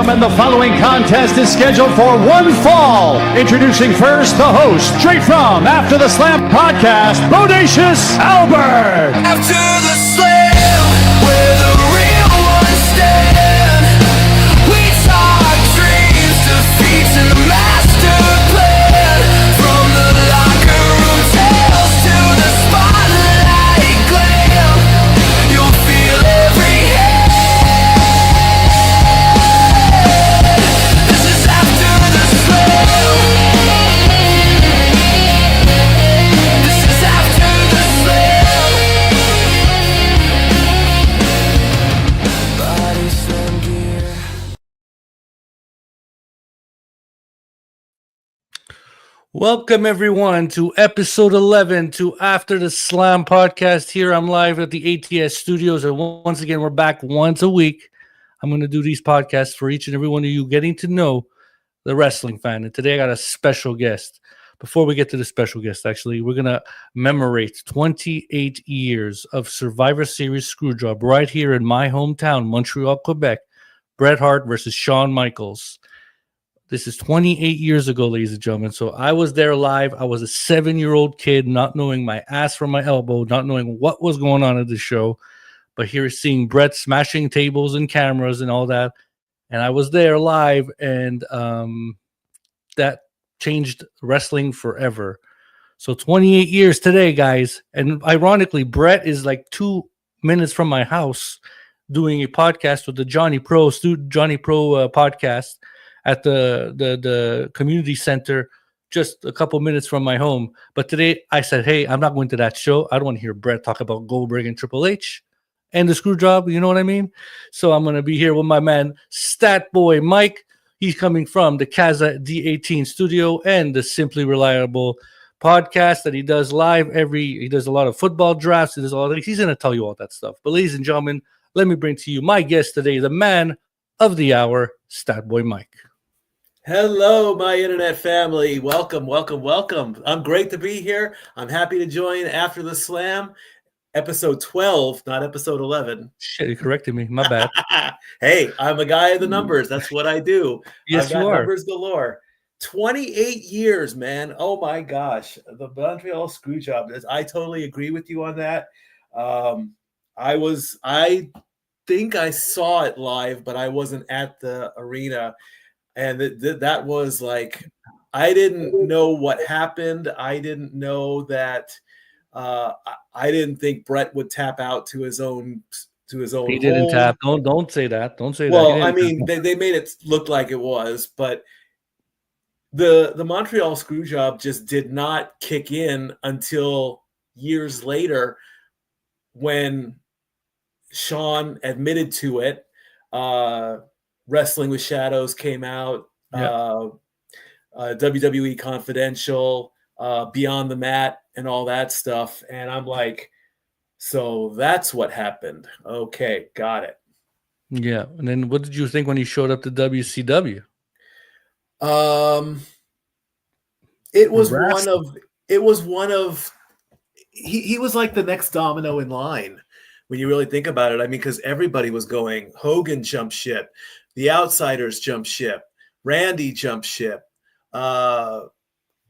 gentlemen, the following contest is scheduled for one fall. Introducing first the host, straight from After the Slam podcast, Bodacious Albert. After the slam, where the real ones stand, we talk dreams, defeats, and the master plan. From the locker room tales to the spotlight glam, you'll feel every hand. This is after the slam. This is after the slam. Body slam gear. Welcome everyone to episode 11 to After the Slam podcast. Here I'm live at the ATS studios, and once again we're back once a week. I'm going to do these podcasts for each and every one of you, getting to know the wrestling fan. And today I got a special guest. Before we get to the special guest, actually, we're going to commemorate 28 years of Survivor Series Screwjob right here in my hometown, Montreal, Quebec. Bret Hart versus Shawn Michaels. This is 28 years ago, ladies and gentlemen. So I was there live. I was a 7-year-old kid, not knowing my ass from my elbow, not knowing what was going on at the show. But here seeing Bret smashing tables and cameras and all that. And I was there live, and that changed wrestling forever. So 28 years today, guys. And ironically, Bret is like 2 minutes from my house doing a podcast with the Johnny Pro podcast at the community center, just a couple minutes from my home. But today I said, hey, I'm not going to that show. I don't want to hear Bret talk about Goldberg and Triple H and the screw job. You know what I mean? So I'm going to be here with my man, Statboy Mike. He's coming from the Casa D18 studio and the Simply Reliable podcast that he does live he does a lot of football drafts. He's going to tell you all that stuff. But ladies and gentlemen, let me bring to you my guest today, the man of the hour, Statboy Mike. Hello, my internet family. Welcome, welcome, welcome. I'm great to be here. I'm happy to join After the Slam, episode 12, not episode 11. Shit, you corrected me. My bad. Hey, I'm a guy of the numbers. That's what I do. Yes, I've got you are. numbers galore. 28 years, man. Oh my gosh. The Montreal Screwjob. I totally agree with you on that. I think I saw it live, but I wasn't at the arena. And that was like, I didn't know what happened. I didn't know that. I didn't think Bret would tap out to his own. He didn't tap. Don't say that. Don't say that. Well, I mean, they made it look like it was, but the Montreal Screwjob just did not kick in until years later, when Shawn admitted to it. Wrestling with Shadows came out, WWE Confidential, Beyond the Mat, and all that stuff. And I'm like, so that's what happened. Okay, got it. Yeah. And then what did you think when he showed up to WCW? It was one of he was like the next domino in line when you really think about it. I mean, because everybody was going. Hogan jumped ship. The Outsiders jumped ship. Randy jumped ship.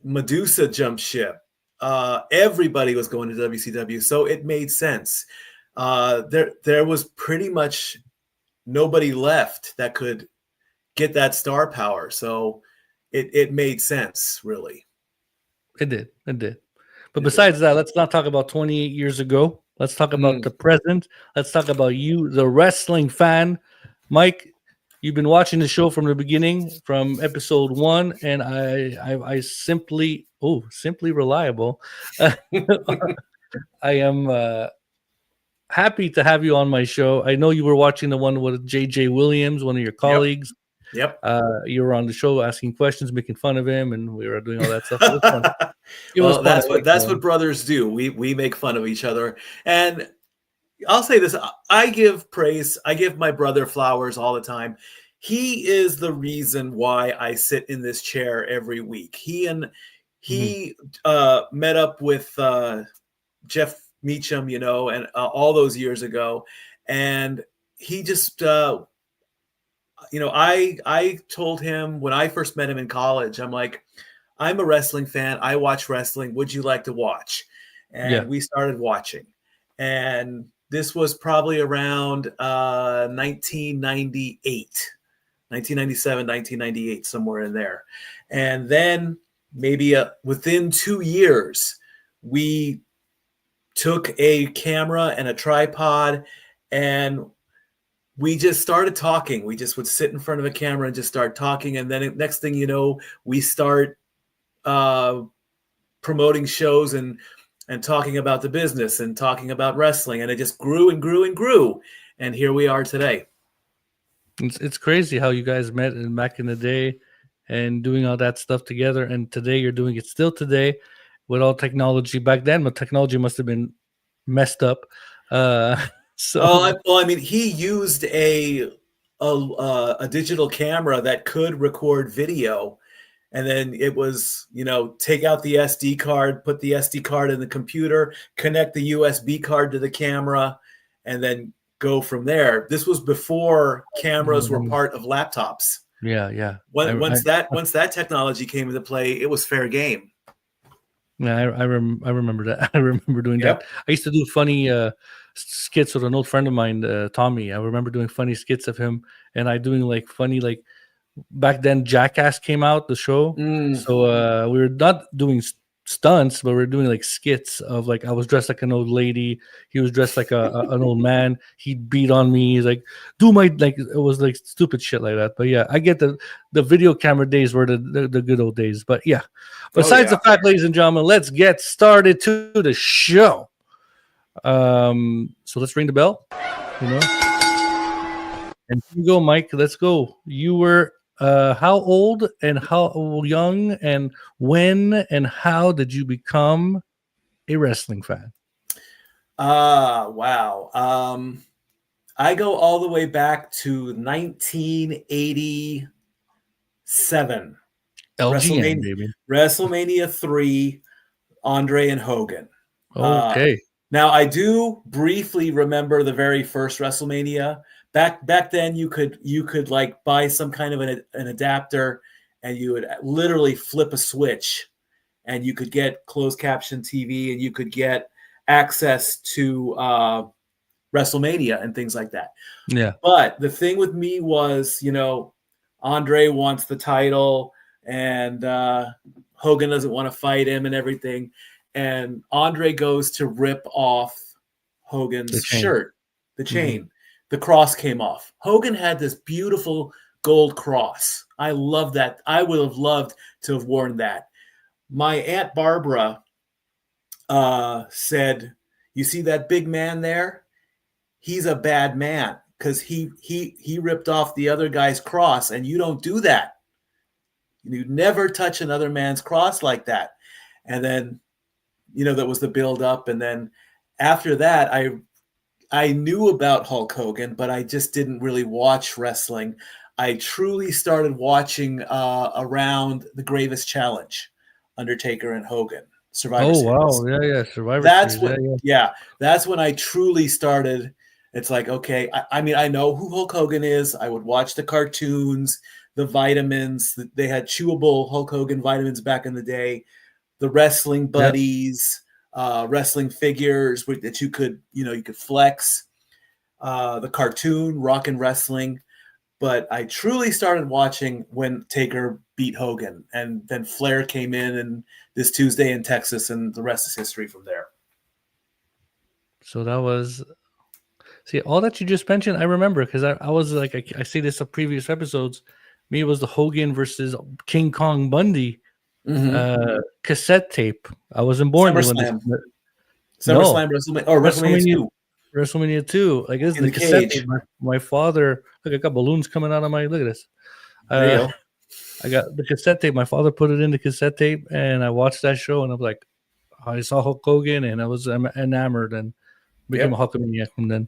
Medusa jumped ship. Everybody was going to WCW, so it made sense. There was pretty much nobody left that could get that star power, so it made sense, really. It did. But besides that, let's not talk about 28 years ago. Let's talk about the present. Let's talk about you, the wrestling fan. Mike, you've been watching the show from the beginning, from episode 1, and I simply reliable. I am happy to have you on my show. I know you were watching the one with JJ Williams, one of your colleagues. Yep. You were on the show asking questions, making fun of him, and we were doing all that stuff. It was fun. Well, that's what brothers do. We make fun of each other. And I'll say this. I give praise. I give my brother flowers all the time. He is the reason why I sit in this chair every week. He met up with Jeff Meacham, and all those years ago. And he just I told him when I first met him in college, I'm like, I'm a wrestling fan. I watch wrestling. Would you like to watch? Yeah. And we started watching. And this was probably around 1998, 1997, 1998, somewhere in there. And then maybe within 2 years, we took a camera and a tripod and we just started talking. We just would sit in front of a camera and just start talking. And then next thing you know, we start promoting shows and talking about the business and talking about wrestling. And it just grew and grew and grew. And here we are today. It's crazy how you guys met back in the day and doing all that stuff together. And today you're doing it still today with all technology. Back then, the technology must have been messed up. He used a digital camera that could record video. And then it was, take out the SD card, put the SD card in the computer, connect the USB card to the camera, and then go from there. This was before cameras were part of laptops. Yeah. Once that technology came into play, it was fair game. Yeah, I remember that. I remember doing that. I used to do funny skits with an old friend of mine, Tommy. I remember doing funny skits of him, and I doing funny back then. Jackass came out, the show, so we were not doing stunts, but we were doing skits of I was dressed like an old lady, he was dressed like an old man. He'd beat on me. He's like, do my it was stupid shit like that. But yeah, I get the video camera days were the good old days. But yeah, besides the fact, ladies and gentlemen, let's get started to the show. So let's ring the bell, and here you go, Mike. Let's go. You were how old and how young and when and how did you become a wrestling fan? Wow. I go all the way back to 1987. LGN, baby. WrestleMania 3, Andre and Hogan. Okay. Now I do briefly remember the very first WrestleMania. Back then, you could buy some kind of an adapter, and you would literally flip a switch, and you could get closed caption TV, and you could get access to WrestleMania and things like that. Yeah. But the thing with me was, Andre wants the title, and Hogan doesn't want to fight him and everything, and Andre goes to rip off Hogan's shirt, the chain. Mm-hmm. The cross came off. Hogan had this beautiful gold cross. I love that. I would have loved to have worn that. My Aunt Barbara said, you see that big man there? He's a bad man because he ripped off the other guy's cross, and you don't do that. You never touch another man's cross like that. And then, that was the build up. And then after that, I knew about Hulk Hogan, but I just didn't really watch wrestling. I truly started watching around the Greatest Challenge, Undertaker and Hogan, Survivor Series. Oh, wow. Yeah, Survivor Series. That's when I truly started. It's like, okay, I know who Hulk Hogan is. I would watch the cartoons, the vitamins. They had chewable Hulk Hogan vitamins back in the day, the wrestling buddies. Wrestling figures that you could flex, the cartoon Rockin' Wrestling. But I truly started watching when Taker beat Hogan, and then Flair came in and this Tuesday in Texas, and the rest is history from there. So that was, all that you just mentioned, I remember, because I was I see this in previous episodes. Me, it was the Hogan versus King Kong Bundy. Mm-hmm. Cassette tape. I wasn't born SummerSlam. WrestleMania 2. WrestleMania 2. This is the cassette tape. My father. Look, I got balloons coming out of my. Look at this. I got the cassette tape. My father put it in the cassette tape, and I watched that show, and I'm like, I saw Hulk Hogan, and I was enamored, and became a Hulkamaniac from then.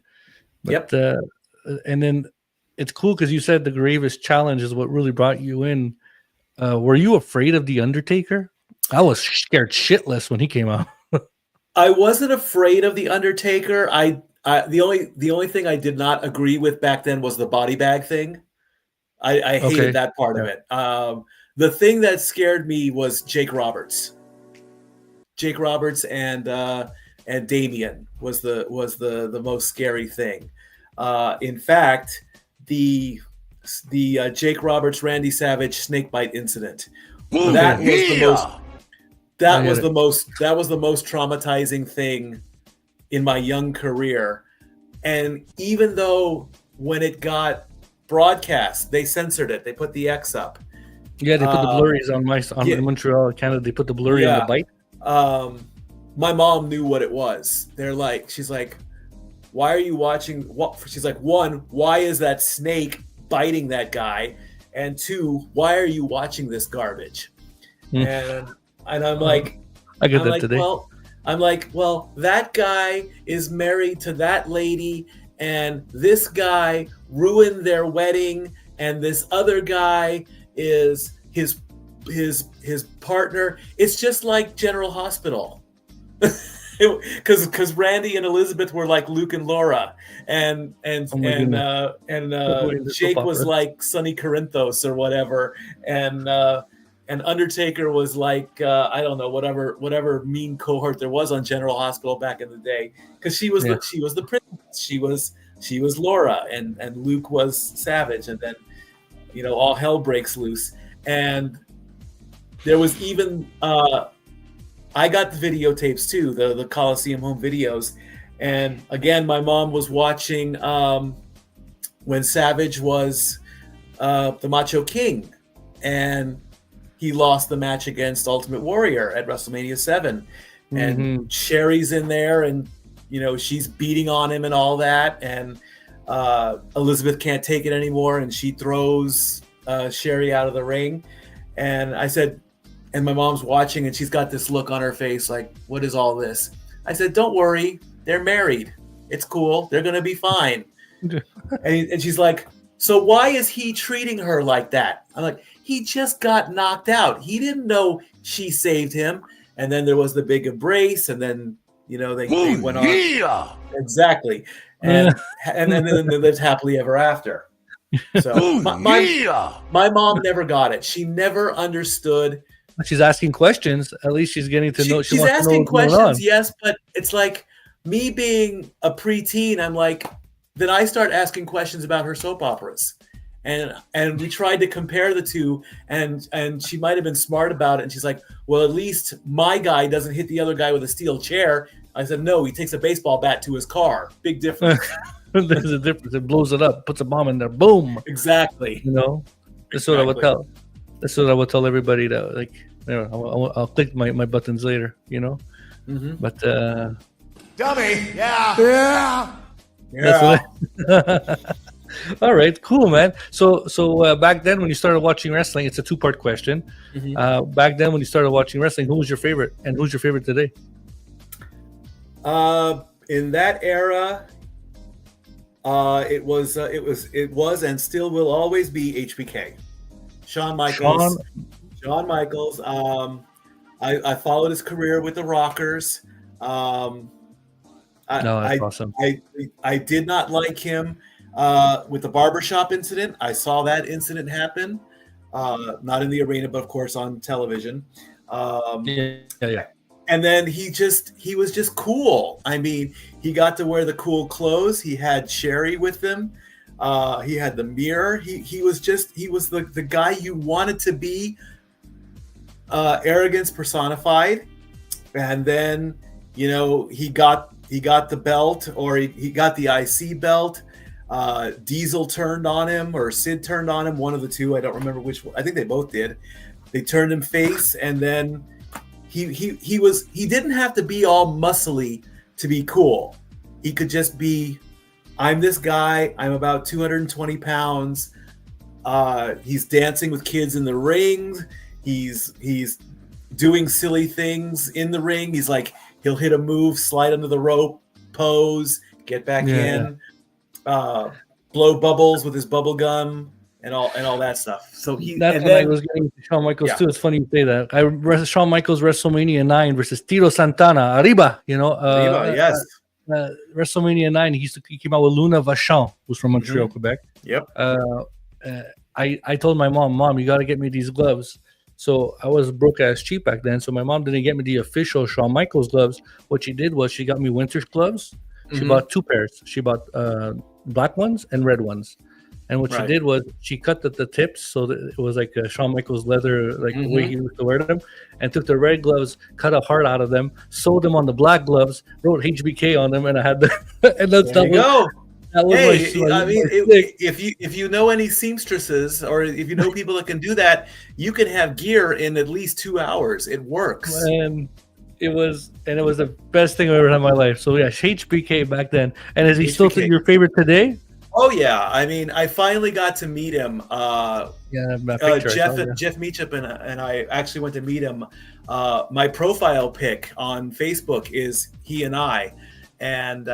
But, and then it's cool because you said the Greatest Challenge is what really brought you in. Were you afraid of The Undertaker? I was scared shitless when he came out. I wasn't afraid of The Undertaker. The only thing I did not agree with back then was the body bag thing. I hated Okay. that part of it. The thing that scared me was Jake Roberts. Jake Roberts and Damian was the most scary thing. In fact, the Jake Roberts Randy Savage snakebite incident, that was the most traumatizing thing in my young career. And even though when it got broadcast, they censored it, they put the X up. Yeah, they put the blurries on in Montreal, Canada. They put the blurry on the bite. My mom knew what it was. She's like, why are you watching? What? She's like, one, why is that snake biting that guy? And two, why are you watching this garbage? And I'm like, I get that today. Well, that guy is married to that lady, and this guy ruined their wedding, and this other guy is his partner. It's just like General Hospital. Because Randy and Elizabeth were like Luke and Laura, and Jake was like Sonny Corinthos or whatever, and Undertaker was like I don't know, whatever mean cohort there was on General Hospital back in the day, because she was the princess, she was Laura, and Luke was Savage, and then all hell breaks loose. And there was even I got the videotapes too, the Coliseum home videos. And again, my mom was watching when Savage was the Macho King, and he lost the match against Ultimate Warrior at WrestleMania 7. And Sherry's in there, and she's beating on him and all that. And Elizabeth can't take it anymore, and she throws Sherry out of the ring. And I said, and my mom's watching, and she's got this look on her face like, what is all this? I said, don't worry, they're married. It's cool. They're going to be fine. and she's like, so why is he treating her like that? I'm like, he just got knocked out. He didn't know she saved him. And then there was the big embrace, and then, they went on. Yeah! Exactly. And then they lived happily ever after. So my mom never got it. She never understood. She's asking questions. At least she's getting to know. She's asking questions, yes, but it's like me being a preteen. I'm like, then I start asking questions about her soap operas, and we tried to compare the two, and she might have been smart about it. And she's like, well, at least my guy doesn't hit the other guy with a steel chair. I said, no, he takes a baseball bat to his car. Big difference. There's a difference. It blows it up, puts a bomb in there, boom. Exactly. That's what I would tell. That's what I would tell everybody. That like, I'll click my buttons later. But dummy, yeah. That's what all right, cool, man. So back then when you started watching wrestling, it's a two-part question. Back then when you started watching wrestling, who was your favorite, and who's your favorite today? In that era, it was and still will always be HBK. Shawn Michaels. Shawn Michaels. I followed his career with the Rockers. That's awesome. I did not like him with the barbershop incident. I saw that incident happen, not in the arena, but of course on television. Yeah. And then he was just cool. I mean, he got to wear the cool clothes. He had Sherry with him. He had the mirror. He was the guy you wanted to be. Arrogance personified. And then, he got the belt, or he got the IC belt. Diesel turned on him, or Sid turned on him. One of the two. I don't remember which one. I think they both did. They turned him face, and then he didn't have to be all muscly to be cool. He could just be, I'm this guy. I'm about 220 pounds. He's dancing with kids in the ring. He's doing silly things in the ring. He's like, he'll hit a move, slide under the rope, pose, get back in, blow bubbles with his bubble gum, and all that stuff. So I was getting to Shawn Michaels too. It's funny you say that. Shawn Michaels WrestleMania 9 versus Tito Santana, Arriba. Arriba, yes. WrestleMania 9. He came out with Luna Vachon, who's from Montreal, Quebec. Yep. I told my mom, you got to get me these gloves. So I was broke ass cheap back then. So my mom didn't get me the official Shawn Michaels gloves. What she did was she got me winter gloves. She bought 2 pairs. She bought black ones and red ones. And what she did was she cut the tips so that it was like a Shawn Michaels leather, like the way he used to wear them, and took the red gloves, cut a heart out of them, sewed them on the black gloves, wrote HBK on them, and I had them. And that's There you go. That was I mean, if you know any seamstresses or if you know people that can do that, you can have gear in at least 2 hours. It works. And it was the best thing I've ever had in my life. So yeah, HBK back then. And is he still your favorite today? Oh yeah, I mean, I finally got to meet him. Jeff Meacham and I actually went to meet him. My profile pic on Facebook is he and I, and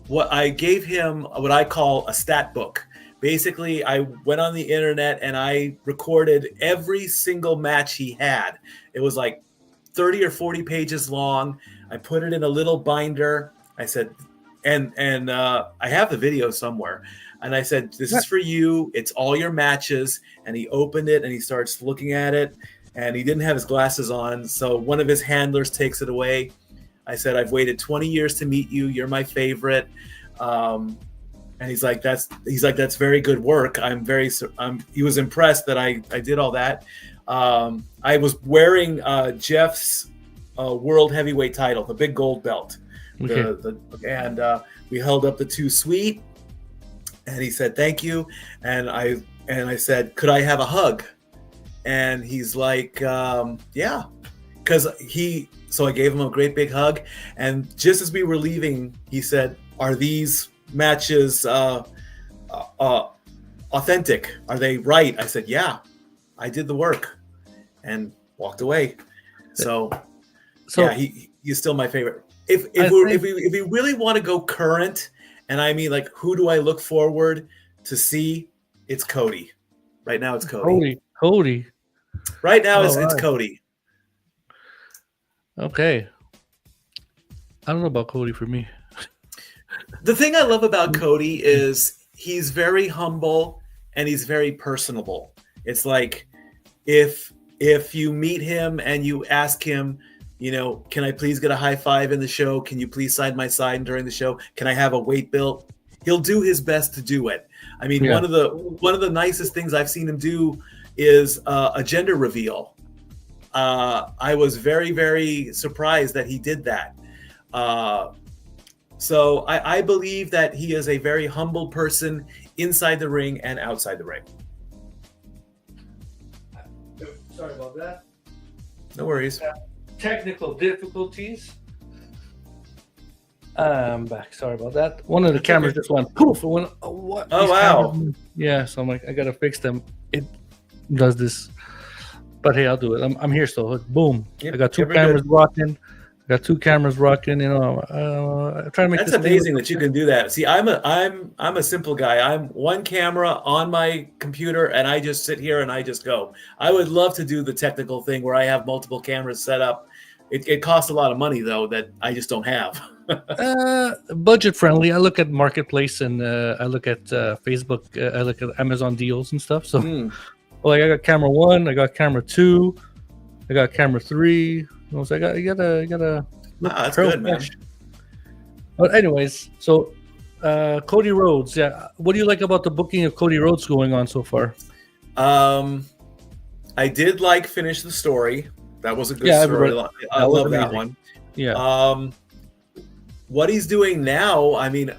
what I gave him what I call a stat book. Basically, I went on the internet and I recorded every single match he had. It was like 30 or 40 pages long. I put it in a little binder. I said, and I have the video somewhere. And I said, this is for you. It's all your matches. And he opened it and he starts looking at it. And he didn't have his glasses on. So one of his handlers takes it away. I said, I've waited 20 years to meet you. You're my favorite. And he's like, that's very good work. He was impressed that I did all that. I was wearing Jeff's world heavyweight title, the big gold belt. And we held up the 2 sweet, and he said, thank you. And I said, could I have a hug? And he's like, yeah, so I gave him a great big hug. And just as we were leaving, he said, are these matches authentic? Are they right? I said, yeah, I did the work, and walked away. So yeah, he's still my favorite. If we really want to go current, and I mean, like, who do I look forward to see? It's Cody. Right now it's Cody. Cody. Right now it's Cody. Okay. I don't know about Cody for me. The thing I love about Cody is he's very humble and he's very personable. It's like if you meet him and you ask him, you know, can I please get a high five in the show? Can you please sign my sign during the show? Can I have a weight bill? He'll do his best to do it. I mean, one of the nicest things I've seen him do is a gender reveal. I was very, very surprised that he did that. So I believe that he is a very humble person inside the ring and outside the ring. Sorry about that. No worries. Technical difficulties. I'm back. Sorry about that. One of the cameras just went poof. What? Oh, wow. Yeah, so I'm like, I gotta fix them. It does this, but hey, I'll do it. I'm here still. Boom. Yep, I got 2 cameras rocking. You know, I'm trying to make. That's amazing that you can do that. See, I'm a simple guy. I'm one camera on my computer, and I just sit here and I just go. I would love to do the technical thing where I have multiple cameras set up. It costs a lot of money though that I just don't have. Budget friendly. I look at Marketplace and I look at Facebook. I look at Amazon deals and stuff. So, like, I got camera 1, I got camera 2, I got camera 3. So you gotta. That's good, man. But anyways, so Cody Rhodes. Yeah, what do you like about the booking of Cody Rhodes going on so far? I did like Finish the Story. That was a good story. I love that one. Yeah. What he's doing now, I mean,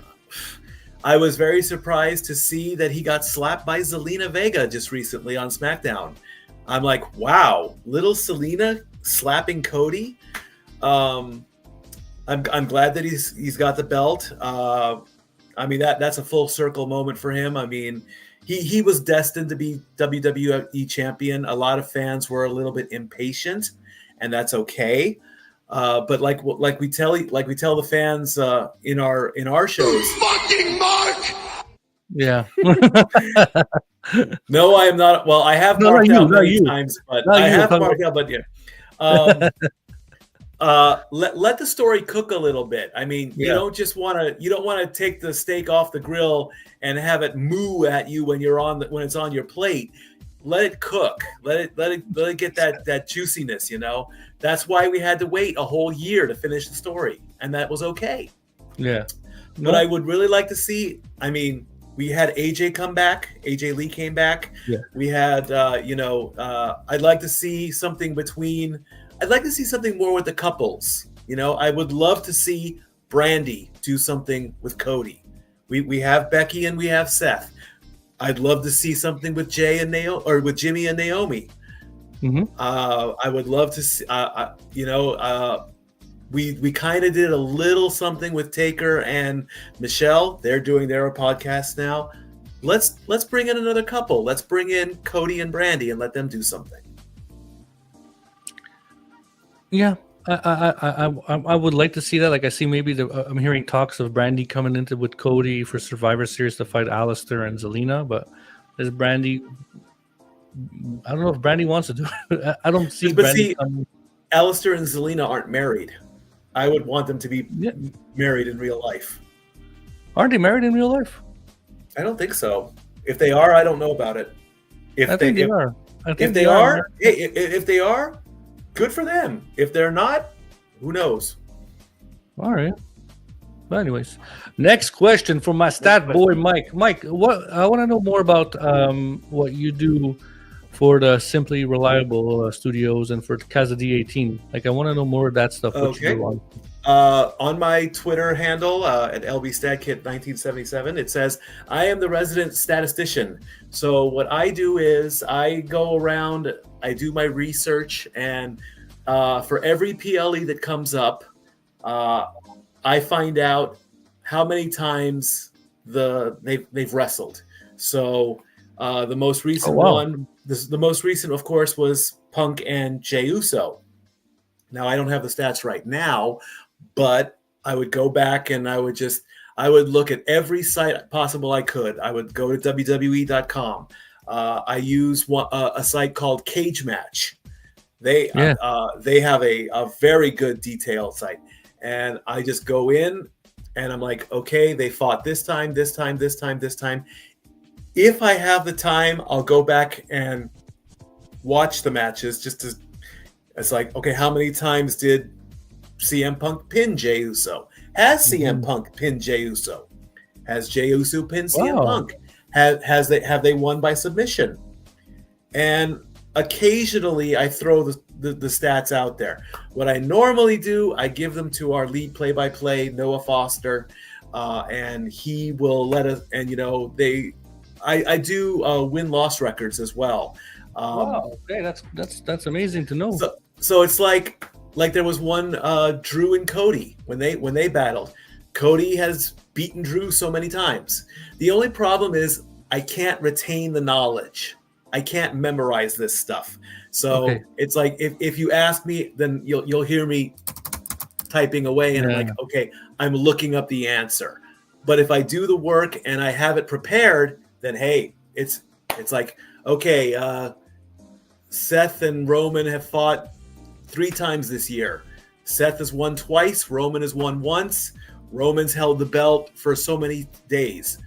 I was very surprised to see that he got slapped by Zelina Vega just recently on SmackDown. I'm like, wow, little Selena slapping Cody. I'm glad that he's got the belt. I mean, that's a full circle moment for him. I mean, he was destined to be WWE champion. A lot of fans were a little bit impatient, and that's okay. But like we tell the fans in our shows. Fucking Mark! Yeah. No, I am not. Well, I have marked out many times, but I have marked out. But yeah, let the story cook a little bit. I mean, you don't want to take the steak off the grill and have it moo at you when when it's on your plate. Let it cook. Let it get that juiciness. That's why we had to wait a whole year to finish the story, and that was okay. Yeah. But I would really like to see. I mean, we had AJ come back. AJ Lee came back. Yeah. We had I'd like to see something between. I'd like to see something more with the couples. I would love to see Brandy do something with Cody. We have Becky and we have Seth. I'd love to see something with Jay and Naomi, or with Jimmy and Naomi. Mm-hmm. I would love to see. We kind of did a little something with Taker and Michelle. They're doing their podcast now. Let's bring in another couple. Let's bring in Cody and Brandy and let them do something. Yeah, I would like to see that. Like, I see maybe I'm hearing talks of Brandy coming into with Cody for Survivor Series to fight Alistair and Zelina, but is Brandy? I don't know if Brandy wants to do it. I don't see Brandy. Alistair and Zelina aren't married. I would want them to be married in real life. Aren't they married in real life? I don't think so. If they are, I don't know about it. I think they are. If they are, if they are, good for them. If they're not, who knows? All right. But anyways, next question from my stat boy, Mike. Mike, what I want to know more about what you do for the Simply Reliable Studios and for Casa D18. Like, I want to know more of that stuff. Okay. On my Twitter handle at LBStatKit1977, it says, I am the resident statistician. So what I do is I go around, I do my research, and for every PLE that comes up, I find out how many times they've wrestled. So the most recent one, the most recent, of course, was Punk and Jey Uso. Now, I don't have the stats right now, but I would go back and I would look at every site possible I could. I would go to WWE.com. I use a site called Cage Match. They have a very good detailed site. And I just go in and I'm like, okay, they fought this time. If I have the time, I'll go back and watch the matches it's like, okay, how many times did CM Punk pin Jey Uso? Has CM Punk pinned Jey Uso? Has Jey Uso pinned CM Punk? Have they won by submission? And occasionally I throw the stats out there. What I normally do, I give them to our lead play-by-play, Noah Foster, and he will let us. And I do win-loss records as well. Wow, okay, that's amazing to know. So it's like there was one Drew and Cody when they battled. Cody has beaten Drew so many times. The only problem is I can't retain the knowledge. I can't memorize this stuff. So It's like if you ask me, then you'll hear me typing away, and I'm like, okay, I'm looking up the answer. But if I do the work and I have it prepared, then hey, it's like, okay, Seth and Roman have fought 3 times this year. Seth has won twice. Roman has won once. Roman's held the belt for so many days.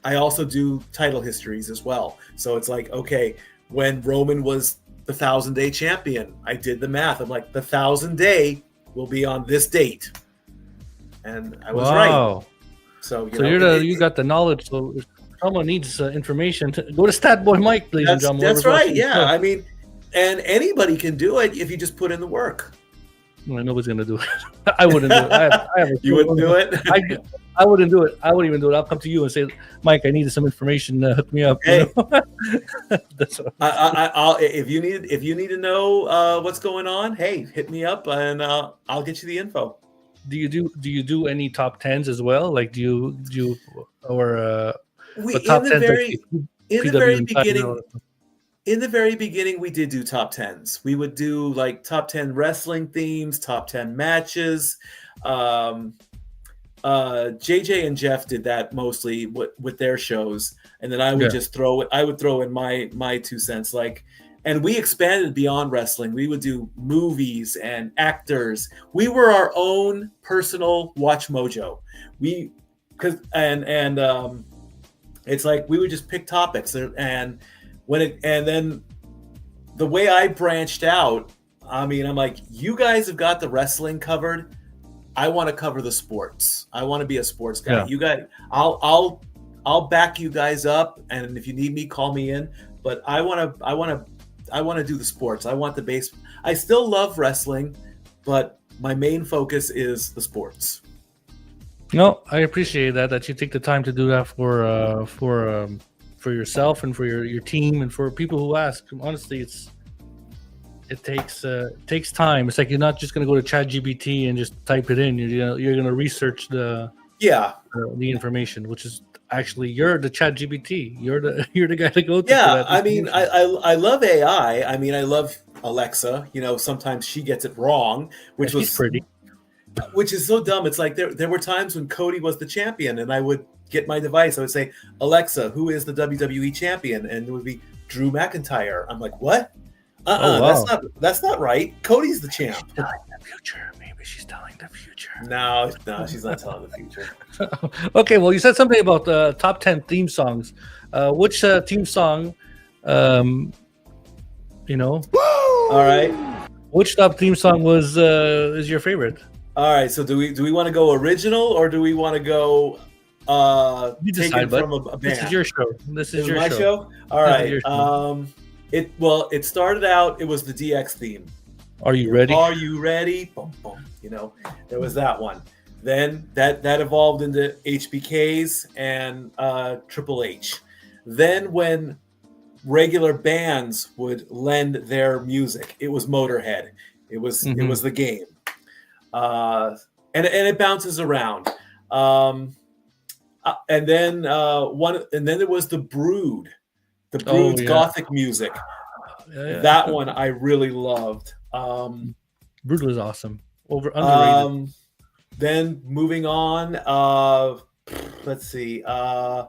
I also do title histories as well. So it's like, okay, when Roman was the 1,000-day champion, I did the math. I'm like, the 1,000-day will be on this date. And I was right. So you got the knowledge. So if someone needs information, go to Statboy Mike, please and gentlemen. That's right. Yeah. I mean, and anybody can do it if you just put in the work. Well, nobody's gonna do it. I wouldn't do it. You wouldn't do it? I wouldn't do it. I wouldn't even do it. I'll come to you and say, Mike, I needed some information. Hook me up. Hey, That's I'll if you need to know what's going on, hey, hit me up and I'll get you the info. Do you do any top 10s as well? Like do you or top 10s in the very beginning, we did do top 10s. We would do like top 10 wrestling themes, top 10 matches. JJ and Jeff did that mostly with their shows, and then I would just throw it. I would throw in my 2 cents. Like and we expanded beyond wrestling. We would do movies and actors. We were our own personal Watch Mojo. It's like we would just pick topics, and then the way I branched out, I mean, I'm like, you guys have got the wrestling covered. I want to cover the sports. I want to be a sports guy. Yeah. You guys, I'll back you guys up, and if you need me, call me in. But I want to do the sports. I want the base. I still love wrestling, but my main focus is the sports. No, I appreciate that you take the time to do that for yourself and for your team and for people who ask. Honestly, it takes time. It's like you're not just going to go to ChatGPT and just type it in. You're going to research the information, which is actually you're the ChatGPT. You're the guy to go to. Yeah, I mean, I love AI. I mean, I love Alexa. You know, sometimes she gets it wrong, which was pretty. Which is so dumb. It's like there were times when Cody was the champion, and I would get my device. I would say, Alexa, who is the WWE champion? And it would be Drew McIntyre. I'm like, what? Wow. That's not right. Cody's the champ. She's telling the future. Maybe she's telling the future. No, she's not telling the future. Okay, well, you said something about top 10 theme songs. Which theme song, All right. which top theme song is your favorite? All right. So do we want to go original, or do we want to go You decide, taken from a band? This is your show. This is your my show. show. All This is right. your show. It started out. It was the DX theme. Are you ready? Are you ready? Boom, boom. You know, there was that one. Then that evolved into HBK's and Triple H. Then when regular bands would lend their music, it was Motorhead. It was the Game. And it bounces around. And then there was the Brood. The Brood's Gothic music. Yeah. That one I really loved. Brood was awesome. Underrated. Then moving on, let's see. I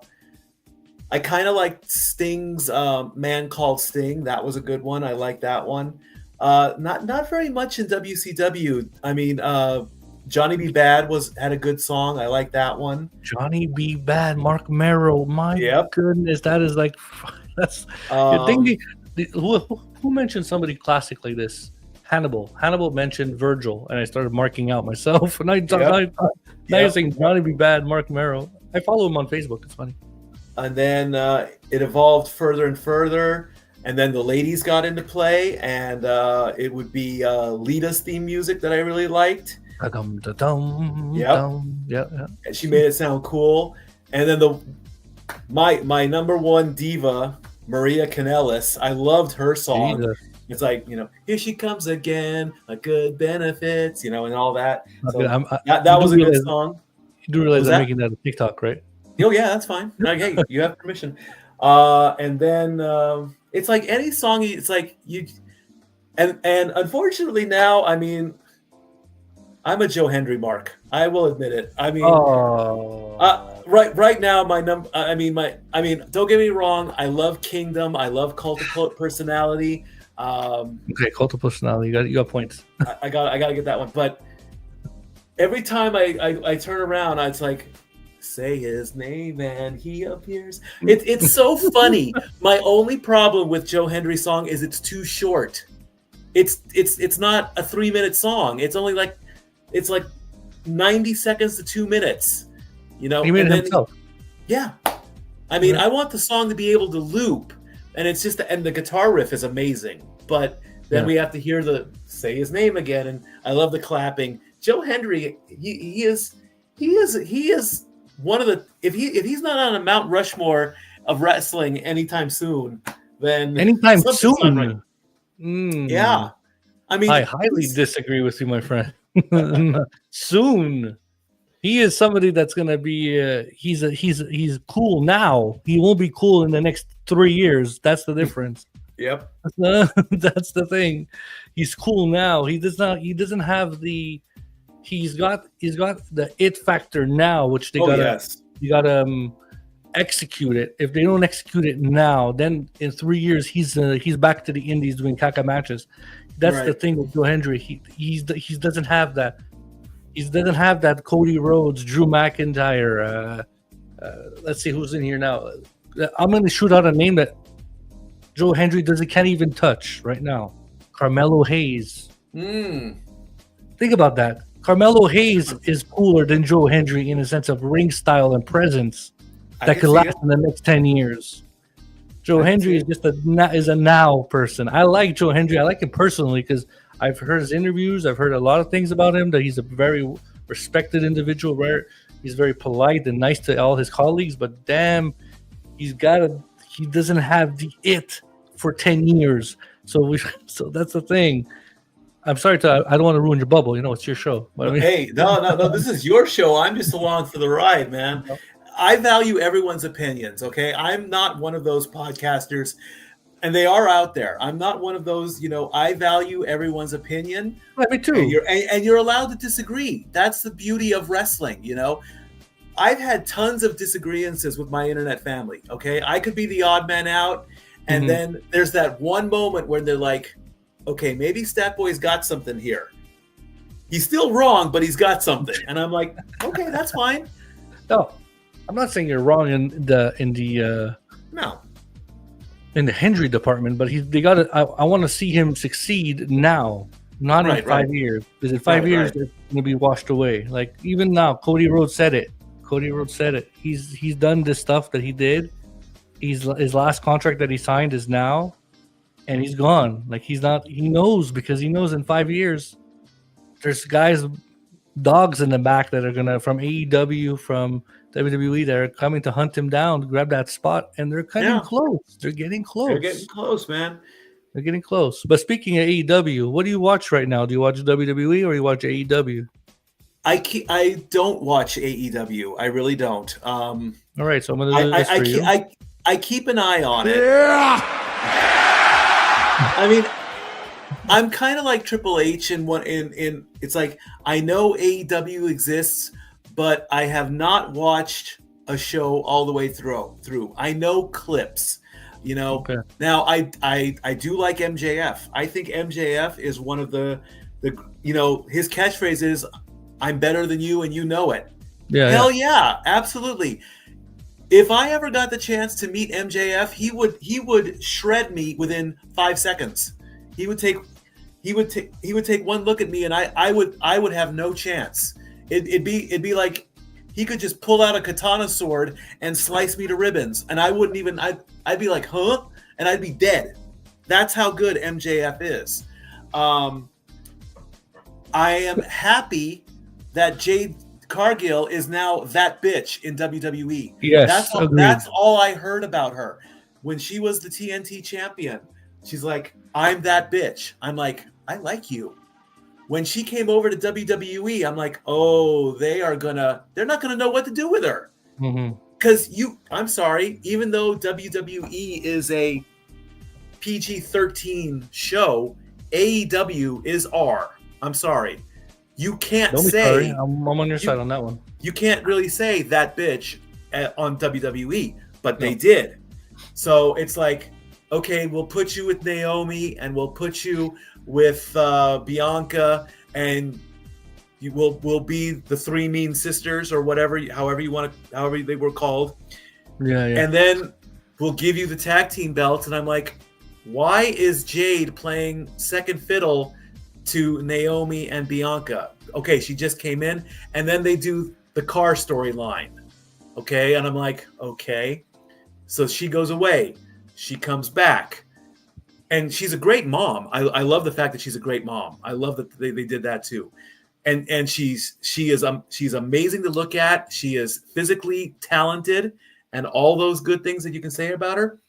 kind of liked Sting's Man Called Sting. That was a good one. I like that one. Not very much in WCW. I mean, Johnny B. Bad had a good song. I like that one. Johnny B. Bad, Mark Merrill. My goodness, that is like that's. You think who mentioned somebody classic like this? Hannibal. Hannibal mentioned Virgil, and I started marking out myself. And now you're saying Johnny B. Bad, Mark Merrill. I follow him on Facebook. It's funny. And then it evolved further and further. And then the ladies got into play, and it would be Lita's theme music that I really liked. Yeah. And she made it sound cool. And then my number one diva, Maria Kanellis, I loved her song. Jesus. It's like, here she comes again, a good benefits, and all that. So that was a good song. You do realize I'm making that a TikTok, right? Oh yeah, that's fine. Hey, you have permission. And then it's like any song. It's like you, and unfortunately now, I mean, I'm a Joe Hendry mark. I will admit it. I mean, right now, don't get me wrong. I love Kingdom. I love Cult of Personality. Okay, Cult of Personality. You got points. I got to get that one. But every time I turn around, it's like, say his name and he appears. It's so funny. My only problem with Joe Hendry's song is it's too short. It's not a 3-minute song. It's only like 90 seconds to 2 minutes. He made it himself. Yeah. I mean, I want the song to be able to loop, and it's just and the guitar riff is amazing. But then we have to hear the say his name again, and I love the clapping. Joe Hendry, he is one of the if he's not on a Mount Rushmore of wrestling anytime soon, then anytime soon. Right. Yeah, I mean, I highly disagree with you, my friend. Soon, he is somebody that's gonna be. He's cool now. He won't be cool in the next 3 years. That's the difference. Yep, that's the thing. He's cool now. He doesn't have the. He's got the it factor now, which they got. Yes. You got execute it, if they don't execute it now, then in 3 years he's back to the Indies doing caca matches. That's the Right. thing with Joe Hendry. He doesn't have that. He doesn't have that Cody Rhodes, Drew McIntyre. Let's see who's in here now. I'm going to shoot out a name that Joe Hendry can't even touch right now. Carmelo Hayes. Mm. Think about that. Carmelo Hayes is cooler than Joe Hendry in a sense of ring style and presence that could last in the next 10 years. Joe Hendry is just a now person. I like Joe Hendry. I like him personally because I've heard his interviews. I've heard a lot of things about him, that he's a very respected individual. He's very polite and nice to all his colleagues, but damn, he doesn't have the it for 10 years. So that's the thing. I'm sorry I don't want to ruin your bubble. It's your show. But I mean, Hey, no. This is your show. I'm just along for the ride, man. I value everyone's opinions. Okay, I'm not one of those podcasters, and they are out there. I'm not one of those. I value everyone's opinion. me too. And you're allowed to disagree. That's the beauty of wrestling. I've had tons of disagreements with my internet family. Okay, I could be the odd man out, and then there's that one moment where they're like, okay, maybe Statboy's got something here. He's still wrong, but he's got something. And I'm like, okay, that's fine. No, I'm not saying you're wrong in the Hendry department, but I want to see him succeed now, not in 5 years. Because in 5 years, they're going to be washed away. Like even now, Cody Rhodes said it. He's done this stuff that he did. His last contract that he signed is now. And he's gone. Like he knows in 5 years, there's dogs in the back that are gonna from AEW, from WWE, that are coming to hunt him down, to grab that spot, and they're cutting close. They're getting close. They're getting close, man. They're getting close. But speaking of AEW, what do you watch right now? Do you watch WWE or you watch AEW? I don't watch AEW. I really don't. All right, so I'm gonna do this for you. I keep an eye on it. Yeah. I mean, I'm kind of like Triple H in it's like I know AEW exists, but I have not watched a show all the way through. I know clips, Okay. Now I do like MJF. I think MJF is one of the his catchphrase is, "I'm better than you and you know it." Yeah. Hell yeah, absolutely. If I ever got the chance to meet MJF, he would shred me within 5 seconds. He would take one look at me, and I would have no chance. It'd be like he could just pull out a katana sword and slice me to ribbons, and I wouldn't even. I'd be like, huh, and I'd be dead. That's how good MJF is. I am happy that Jade Cargill is now that bitch in WWE. Yes, that's all I heard about her. When she was the TNT champion, she's like, I'm that bitch. I'm like, I like you. When she came over to WWE, I'm like, oh, they're not gonna know what to do with her. Because I'm sorry, even though WWE is a PG-13 show, AEW is R. I'm sorry. You can't say. I'm on your side on that one. You can't really say that bitch on WWE, but they did. So it's like, okay, we'll put you with Naomi, and we'll put you with Bianca, and we'll be the Three Mean Sisters or whatever, however they were called. Yeah. And then we'll give you the tag team belts, and I'm like, why is Jade playing second fiddle to Naomi and Bianca? Okay, she just came in, and then they do the car storyline. Okay, and I'm like, okay. So she goes away. She comes back. And she's a great mom. I love the fact that she's a great mom. I love that they did that too. And she's amazing to look at. She is physically talented and all those good things that you can say about her.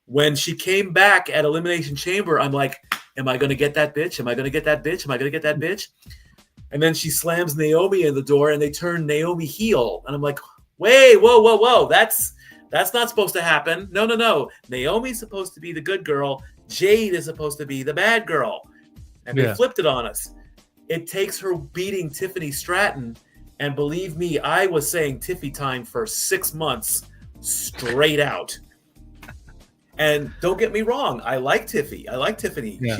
When she came back at Elimination Chamber, I'm like, am I going to get that bitch? Am I going to get that bitch? Am I going to get that bitch? And then she slams Naomi in the door, and they turn Naomi heel. And I'm like, wait, whoa. That's not supposed to happen. No. Naomi's supposed to be the good girl. Jade is supposed to be the bad girl. And they flipped it on us. It takes her beating Tiffany Stratton. And believe me, I was saying Tiffy time for 6 months straight out. And don't get me wrong, I like Tiffany. Yeah.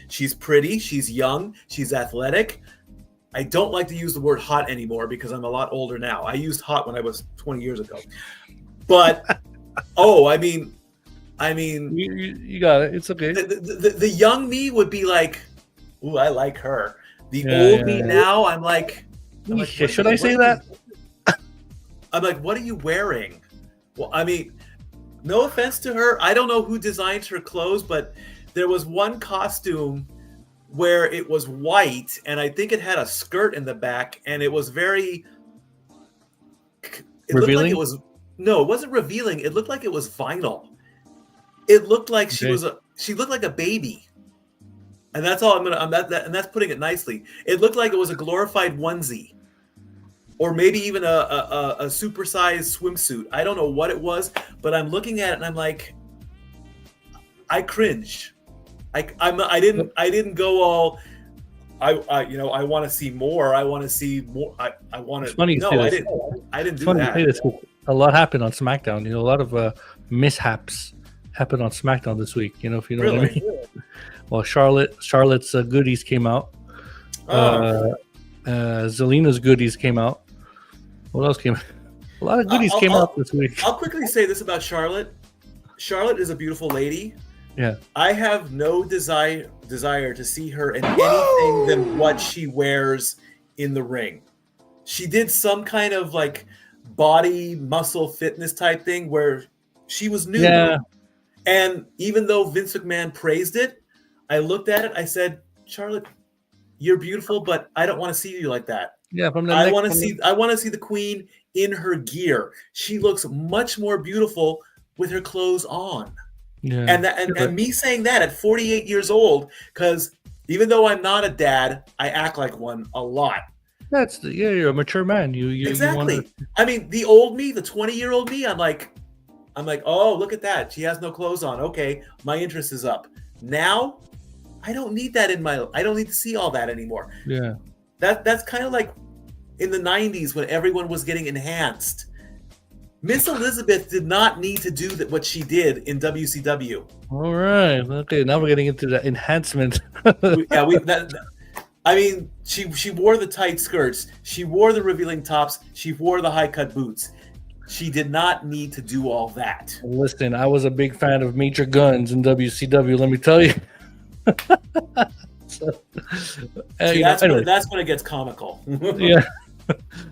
She's pretty, she's young, she's athletic. I don't like to use the word hot anymore because I'm a lot older now. I used hot when I was 20 years ago. But I mean, you got it. It's okay. the young me would be like, "Ooh, I like her." The old me now, I'm like, should I say that? I'm like, what are you wearing? Well, I mean, no offense to her. I don't know who designed her clothes, but there was one costume where it was white, and I think it had a skirt in the back, and it was very. It revealing? looked like it was. No, it wasn't revealing. It looked like it was vinyl. It looked like she looked like a baby. And that's all and that's putting it nicely. It looked like it was a glorified onesie. Or maybe even a supersized swimsuit. I don't know what it was, but I'm looking at it and I'm like, I cringed. I didn't go all I want to see more. I want to see more. I want to. It's funny. No, I didn't. I didn't do that. A lot happened on SmackDown. A lot of mishaps happened on SmackDown this week. If you know what I mean. Well, Charlotte's goodies came out. Zelina's goodies came out. What else came out? A lot of goodies came out this week. I'll quickly say this about Charlotte. Charlotte is a beautiful lady. Yeah. I have no desire to see her in anything than what she wears in the ring. She did some kind of like body muscle fitness type thing where she was nude. Yeah. And even though Vince McMahon praised it, I looked at it. I said, Charlotte, you're beautiful, but I don't want to see you like that. Yeah, I want to see the queen in her gear. She looks much more beautiful with her clothes on. Yeah. And me saying that at 48 years old, because even though I'm not a dad, I act like one a lot. You're a mature man. You exactly. I mean, the old me, the 20-year-old me, I'm like, oh, look at that. She has no clothes on. Okay, my interest is up. Now, I don't need that I don't need to see all that anymore. Yeah. That's kind of like in the 90s when everyone was getting enhanced. Miss Elizabeth did not need to do what she did in WCW. All right. Okay, now we're getting into the enhancement. I mean, she wore the tight skirts. She wore the revealing tops. She wore the high-cut boots. She did not need to do all that. Listen, I was a big fan of Major Guns in WCW, let me tell you. That's when it gets comical. Yeah.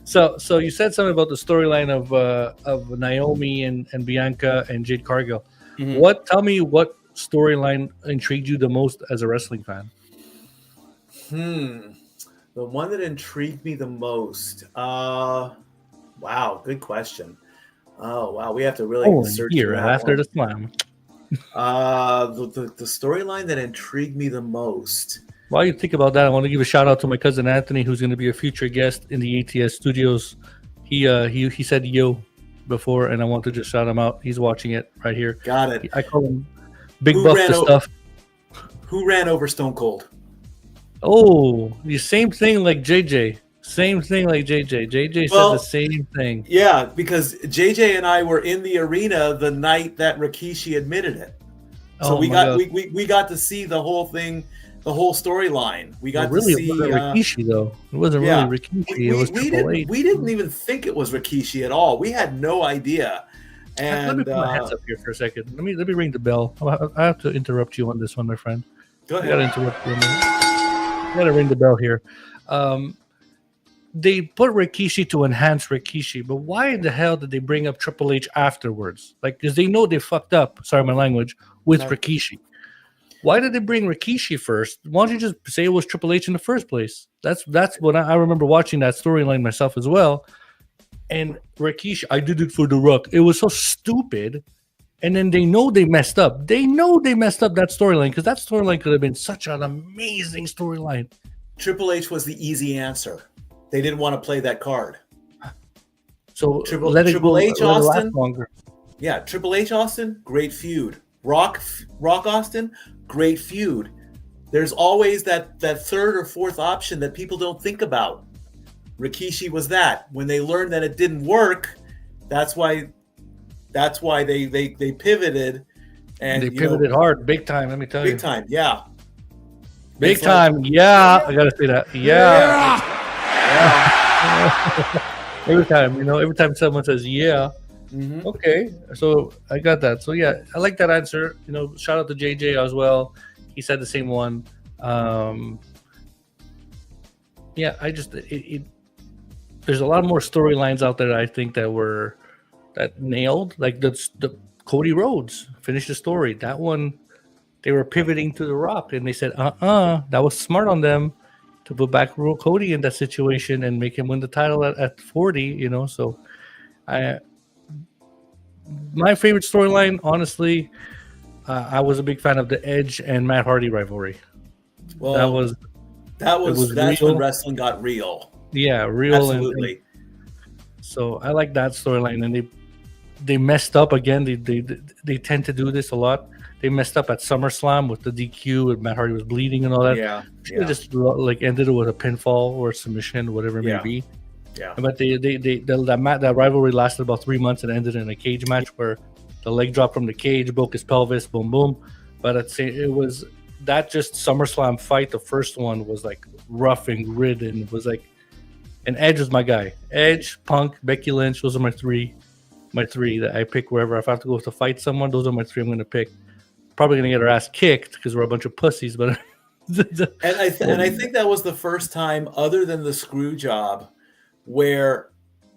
So you said something about the storyline of Naomi and Bianca and Jade Cargill. Mm-hmm. Tell me what storyline intrigued you the most as a wrestling fan? The one that intrigued me the most. Wow, good question. Oh wow, we have to really search here after the slam. The storyline that intrigued me the most. While you think about that, I want to give a shout out to my cousin Anthony, who's going to be a future guest in the ATS studios. He said yo before, and I want to just shout him out. He's watching it right here. Got it. I call him Big Buff to Stuff. Who ran over Stone Cold? Oh, the same thing like JJ. Same thing like JJ. JJ said the same thing. Yeah, because JJ and I were in the arena the night that Rikishi admitted it. So we got to see the whole thing, the whole storyline. We got to see. It wasn't Rikishi though. It wasn't really Rikishi. It was Triple H. We didn't even think it was Rikishi at all. We had no idea. And let me put my hands up here for a second. Let me ring the bell. I have to interrupt you on this one, my friend. Go ahead. I got to interrupt you. I got to ring the bell here. They put Rikishi to enhance Rikishi, but why in the hell did they bring up Triple H afterwards? Like, because they know they fucked up. Sorry, my language with Rikishi. Why did they bring Rikishi first? Why don't you just say it was Triple H in the first place? That's what I remember watching that storyline myself as well. And Rikishi, I did it for The Rock. It was so stupid. And then they know they messed up. They know they messed up that storyline because that storyline could have been such an amazing storyline. Triple H was the easy answer. They didn't want to play that card. So Triple H Austin. Yeah, Triple H Austin, great feud. Rock Austin, great feud. There's always that third or fourth option that people don't think about. Rikishi was that. When they learned that it didn't work, that's why that's why they pivoted. And they pivoted hard, big time. Let me tell you, big time, yeah, big It's time. like, Yeah, I gotta say that. Yeah. yeah. Every time, every time someone says yeah, Mhm. okay, so I got that. So yeah, I like that answer. Shout out to JJ as well. He said the same one. Yeah, I just there's a lot more storylines out there I think that nailed, like the Cody Rhodes finished the story. That one, they were pivoting to The Rock, and they said, that was smart on them to put back Cody in that situation and make him win the title at 40. So my favorite storyline, honestly, I was a big fan of the Edge and Matt Hardy rivalry. Well, that's real. when wrestling got real. Yeah, real. Absolutely. So I like that storyline, and they messed up again. They tend to do this a lot. They messed up at SummerSlam with the DQ, and Matt Hardy was bleeding and all that. Yeah, Should have just like ended it with a pinfall or a submission, whatever it may be. Yeah. But that rivalry lasted about 3 months and ended in a cage match where the leg dropped from the cage, broke his pelvis, boom, boom. But it was that just SummerSlam fight. The first one was like rough and gritty. It was like, and Edge was my guy. Edge, Punk, Becky Lynch. Those are my three that I pick wherever. If I have to go to fight someone, those are my three I'm going to pick. Probably going to get our ass kicked because we're a bunch of pussies, but and I think that was the first time, other than the screw job, where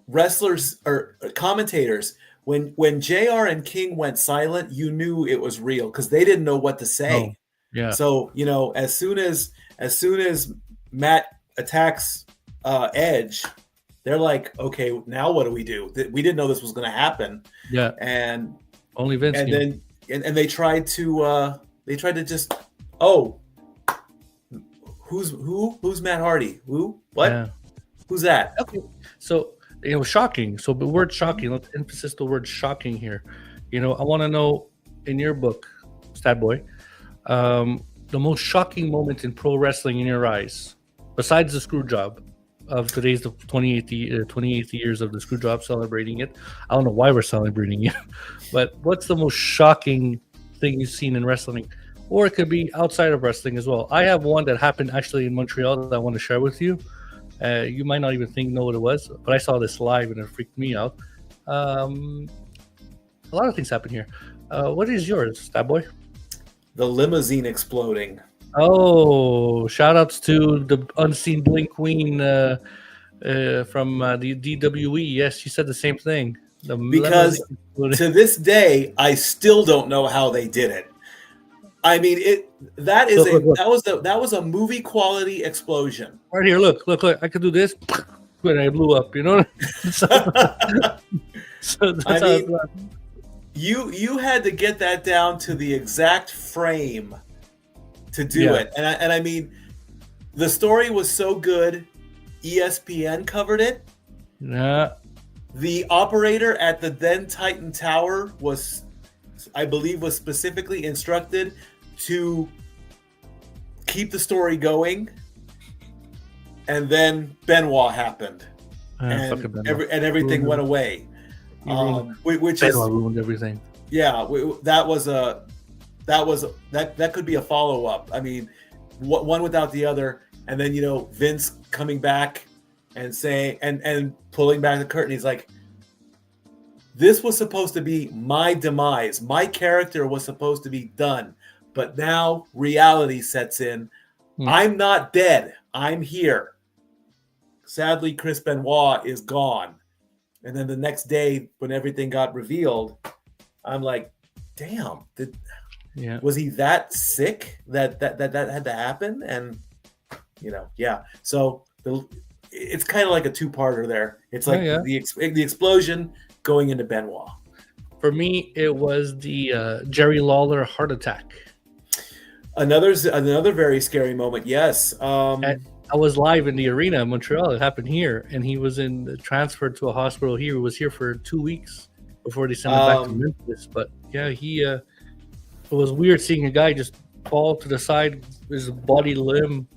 wrestlers or commentators, when JR and King went silent, you knew it was real because they didn't know what to say. Oh, yeah. So as soon as Matt attacks Edge, they're like, okay, now what do? We didn't know this was going to happen. Yeah. And only Vince. And knew. then they tried to just who's Matt Hardy? Who? What? Yeah. Who's that? Okay. So it was shocking. So the word shocking, let's emphasize the word shocking here. I want to know, in your book, Statboy, the most shocking moment in pro wrestling in your eyes, besides the screw job of today's the 28th years of the screw job, celebrating it. I don't know why we're celebrating it, but what's the most shocking thing you've seen in wrestling? Or it could be outside of wrestling as well. I have one that happened actually in Montreal that I want to share with you. You might not even know what it was, but I saw this live and it freaked me out. A lot of things happen here. What is yours, Statboy? The limousine exploding. Oh, shout outs to the unseen Blink Queen from the DWE. Yes, she said the same thing. Because to this day, I still don't know how they did it. I mean, that was a movie quality explosion. Right here, look! I could do this, when I blew up. I mean, you had to get that down to the exact frame to do it, and I mean, the story was so good. ESPN covered it. Yeah. The operator at the then Titan Tower was specifically instructed to keep the story going, and then Benoit happened, and everything went away. Which Benoit ruined everything. Yeah, that could be a follow up. I mean, one without the other, and then Vince coming back and saying and pulling back the curtain. He's like, this was supposed to be my demise. My character was supposed to be done. But now reality sets in. I'm not dead. I'm here. Sadly, Chris Benoit is gone. And then the next day, when everything got revealed, I'm like, damn, was he that sick that had to happen? And, So it's kind of like a two-parter there. It's like the explosion going into Benoit. For me, it was the Jerry Lawler heart attack. Another very scary moment. Yes. I was live in the arena in Montreal. It happened here, and he was transferred to a hospital here. He was here for 2 weeks before they sent him back to Memphis. But yeah, it was weird seeing a guy just fall to the side, his body limb,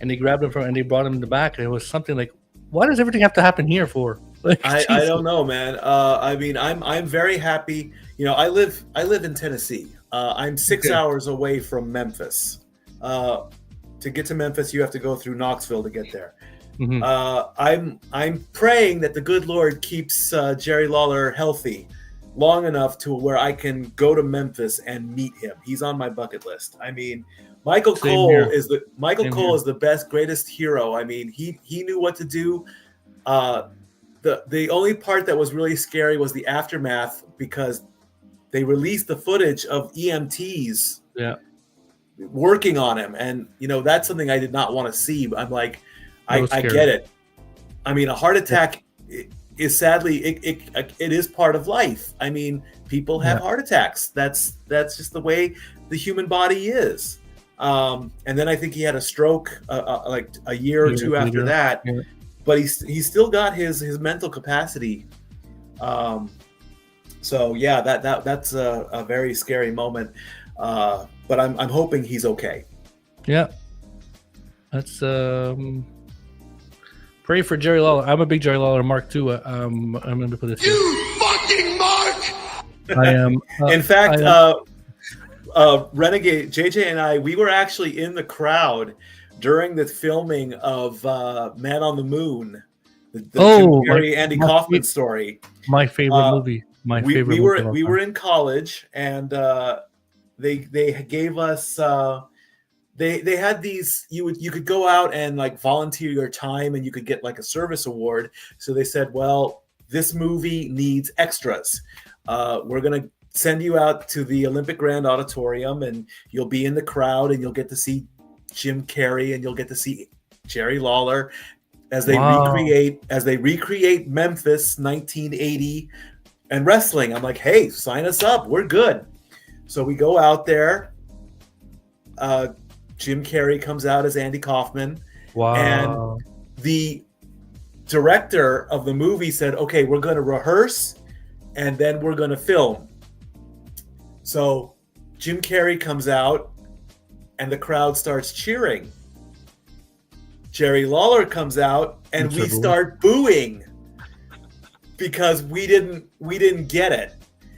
and they grabbed him and they brought him in the back. And it was something like, why does everything have to happen here for? Like, I Jesus. don't know, man. I mean, I'm very happy. You know, I live in Tennessee. I'm 6 Okay. hours away from Memphis. To get to Memphis, you have to go through Knoxville to get there. Mhm. I'm praying that the good Lord keeps Jerry Lawler healthy long enough to where I can go to Memphis and meet him. He's on my bucket list. I mean, Michael Same Cole here. is Same here. the best, greatest hero. I mean, he knew what to do. The only part that was really scary was the aftermath, because they released the footage of EMTs Yeah. working on him, and you know, that's something I did not want to see. I'm like, That was I scary. get it. I mean, a heart attack is sadly it is part of life. I mean, people have heart attacks. That's just the way the human body is. And then I think he had a stroke like a year or two after that. Yeah. But he's still got his mental capacity. So yeah, that's a very scary moment. But I'm hoping he's okay. Yeah. That's pray for Jerry Lawler. I'm a big Jerry Lawler mark too. I'm gonna put this. You fucking Mark! I am. In fact, Renegade JJ and I, we were actually in the crowd during the filming of Man on the Moon, the Jim Carrey, Andy Kaufman story. My favorite movie. We were in college, and they gave us they had these, you could go out and like volunteer your time, and you could get like a service award. So they said, well, this movie needs extras. We're gonna send you out to the Olympic Grand Auditorium, and you'll be in the crowd, and you'll get to see Jim Carrey, and you'll get to see Jerry Lawler as they recreate Memphis 1980 and wrestling. I'm like, hey, sign us up. We're good. So we go out there. Jim Carrey comes out as Andy Kaufman. Wow. And the director of the movie said, okay, we're going to rehearse and then we're going to film. So Jim Carrey comes out and the crowd starts cheering. Jerry Lawler comes out and we start booing because we didn't get it.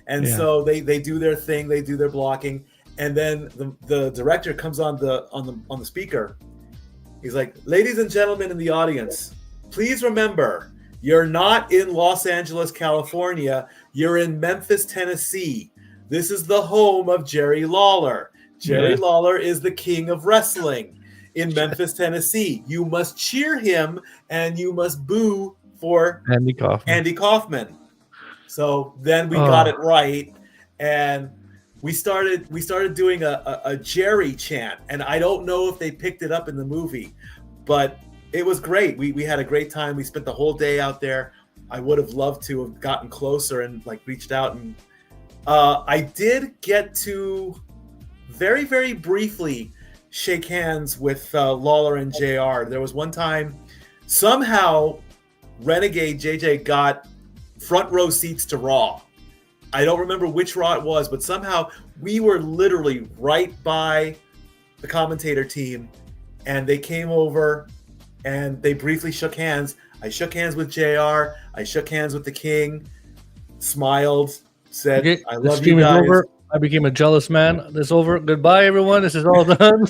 And so they do their thing, they do their blocking, and then the director comes on the speaker. He's like, ladies and gentlemen in the audience, please remember, you're not in Los Angeles, California, you're in Memphis, Tennessee. This is the home of Jerry Lawler. Jerry Lawler is the king of wrestling in Memphis, Tennessee. You must cheer him and you must boo for Andy Kaufman. So then we got it right, and we started doing a Jerry chant, and I don't know if they picked it up in the movie, but it was great. We had a great time. We spent the whole day out there. I would have loved to have gotten closer and like reached out, and I did get to very, very briefly shake hands with Lawler and JR. There was one time somehow Renegade JJ got front row seats to Raw. I don't remember which Raw it was, but somehow we were literally right by the commentator team, and they came over and they briefly shook hands. I shook hands with JR. I shook hands with the King, smiled, said, I love you guys. Over. I became a jealous man. This over. Goodbye, everyone. This is all done.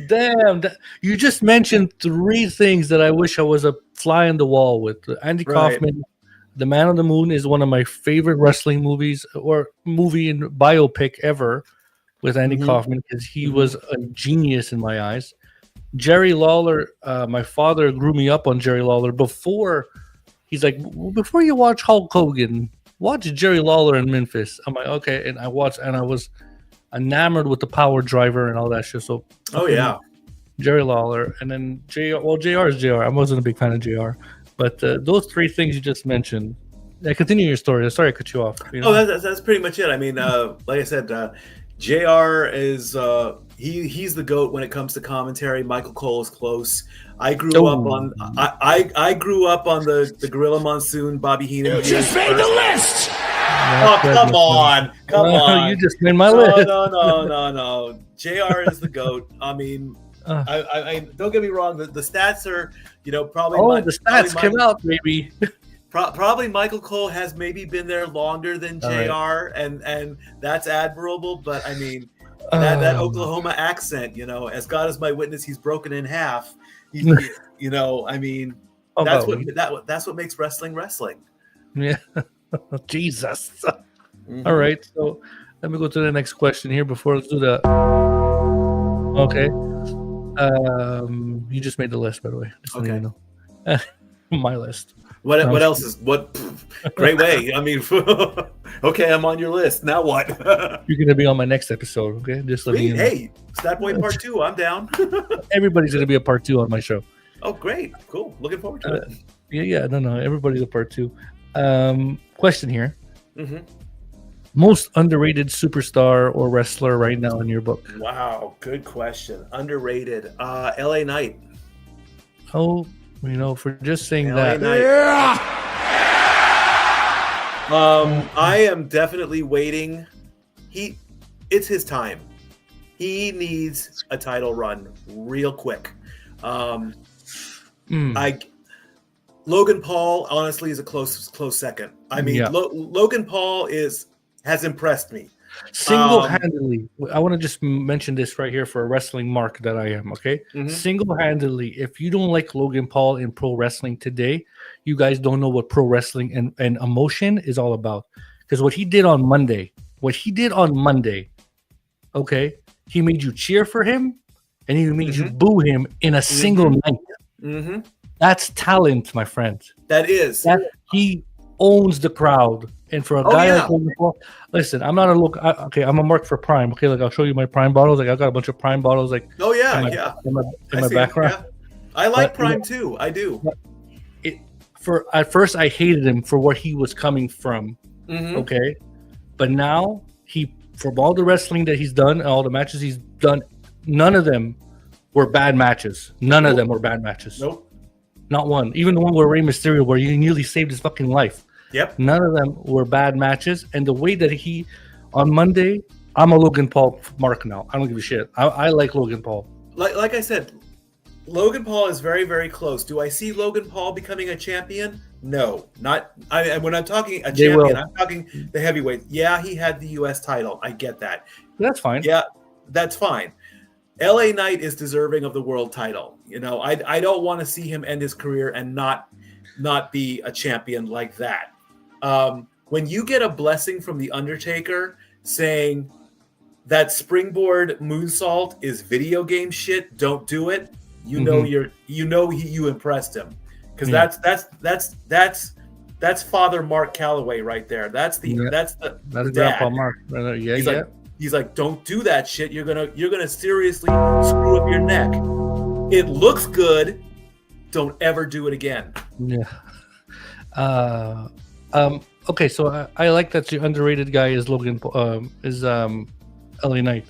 Damn. You just mentioned three things that I wish I was a fly in the wall with. Andy Kaufman, The Man on the Moon is one of my favorite wrestling movies or movie and biopic ever with Andy Kaufman, because he was a genius in my eyes. Jerry Lawler, my father grew me up on Jerry Lawler before. He's like, before you watch Hulk Hogan, watch Jerry Lawler in Memphis. I'm like, okay. And I watched, and I was enamored with the Power Driver and all that shit. So, Jerry Lawler. And then JR is JR. I wasn't a big fan of JR. But those three things you just mentioned. Yeah, continue your story. Sorry I cut you off. You know? That's pretty much it. I mean, like I said, JR is he's the GOAT when it comes to commentary. Michael Cole is close. I grew up on I grew up on the Gorilla Monsoon, Bobby Heenan. You just made the list. Oh, come on. You just made my list. No. JR is the GOAT. I mean, I don't get me wrong. The stats are, probably. The stats came out, maybe. Probably Michael Cole has maybe been there longer than JR, All and that's admirable. But I mean, that Oklahoma accent, as God is my witness, he's broken in half. I mean, that's what makes wrestling wrestling. Yeah. Jesus. All right. So let me go to the next question here before let's do the. Okay. You just made the list, by the way. Just so you know. My list. What else is what? Great way. I mean, okay, I'm on your list. Now what? You're gonna be on my next episode. Okay, just let me. Hey, Statboy Part 2. I'm down. Everybody's gonna be a Part 2 on my show. Oh, great, cool. Looking forward to it. Yeah. No. Everybody's a Part 2. Question here. Mm-hmm. Most underrated superstar or wrestler right now in your book? Wow, good question. Underrated. LA Knight. Oh, for just saying LA that. Knight. I am definitely waiting. It's his time. He needs a title run real quick. Logan Paul, honestly, is a close second. I mean, Logan Paul has impressed me. Single-handedly, I want to just mention this right here for a wrestling mark that I am, okay? Mm-hmm. Single-handedly, if you don't like Logan Paul in pro wrestling today, you guys don't know what pro wrestling and emotion is all about. Because what he did on Monday, okay, he made you cheer for him and he made you boo him in a single night. Mm-hmm. That's talent, my friend. That is. He owns the crowd. And for a guy like Logan Paul, listen, I'm not I'm a mark for Prime. Okay, like I'll show you my Prime bottles. Like I've got a bunch of Prime bottles. Like in my background. Yeah. I like Prime too. I do. At first I hated him for where he was coming from. Mm-hmm. Okay, but now from all the wrestling that he's done and all the matches he's done, none of them were bad matches. None of them were bad matches. Nope. Not one. Even the one where Rey Mysterio, where he nearly saved his fucking life. Yep. None of them were bad matches. And the way that on Monday, I'm a Logan Paul mark now. I don't give a shit. I like Logan Paul. Like I said, Logan Paul is very, very close. Do I see Logan Paul becoming a champion? No, not. When I'm talking a champion, I'm talking the heavyweight. Yeah, he had the U.S. title. I get that. That's fine. Yeah, that's fine. LA Knight is deserving of the world title. I don't want to see him end his career and not be a champion like that. When you get a blessing from the Undertaker saying that springboard moonsault is video game shit, don't do it. You impressed him, because that's Father Mark Calloway right there. That's Grandpa Mark. He's like, don't do that shit. You're gonna seriously screw up your neck. It looks good. Don't ever do it again. Yeah. Okay, so I like that the underrated guy is LA Knight.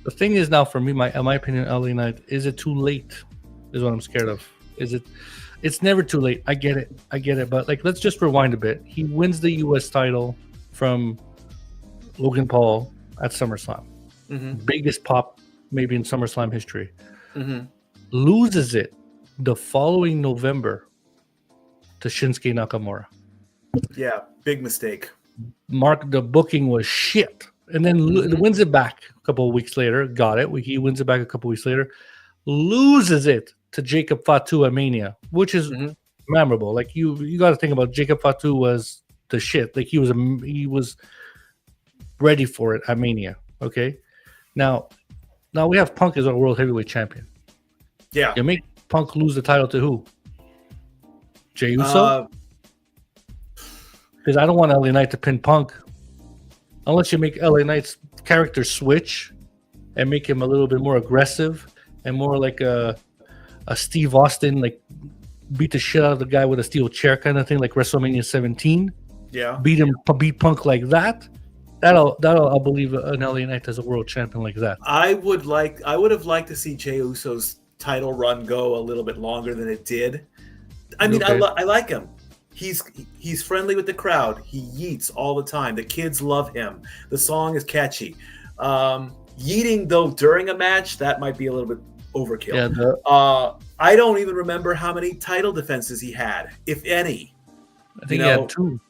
The thing is now for me, in my opinion, LA Knight, is it too late? Is what I'm scared of. It's never too late. I get it. But like, let's just rewind a bit. He wins the U.S. title from Logan Paul at SummerSlam. Mm-hmm. Biggest pop maybe in SummerSlam history. Mm-hmm. Loses it the following November to Shinsuke Nakamura. Yeah, big mistake. Mark, the booking was shit. And then wins it back a couple of weeks later. Got it. He wins it back a couple of weeks later. Loses it to Jacob Fatu at Mania, which is memorable. Like you got to think about Jacob Fatu was the shit. Like he was ready for it at Mania. Okay, now we have Punk as our world heavyweight champion. Yeah, you make Punk lose the title to who? Jey Uso. Because I don't want LA Knight to pin Punk unless you make LA Knight's character switch and make him a little bit more aggressive and more like a Steve Austin, like beat the shit out of the guy with a steel chair kind of thing, like WrestleMania 17. Yeah, beat Punk like that. That'll I'll believe an LA Knight as a world champion like that. I would have liked to see Jey Uso's title run go a little bit longer than it did. I mean, okay. I like him. He's friendly with the crowd. He yeets all the time. The kids love him. The song is catchy. Yeeting though during a match, that might be a little bit overkill. Yeah, I don't even remember how many title defenses he had, if any. I think he had 2.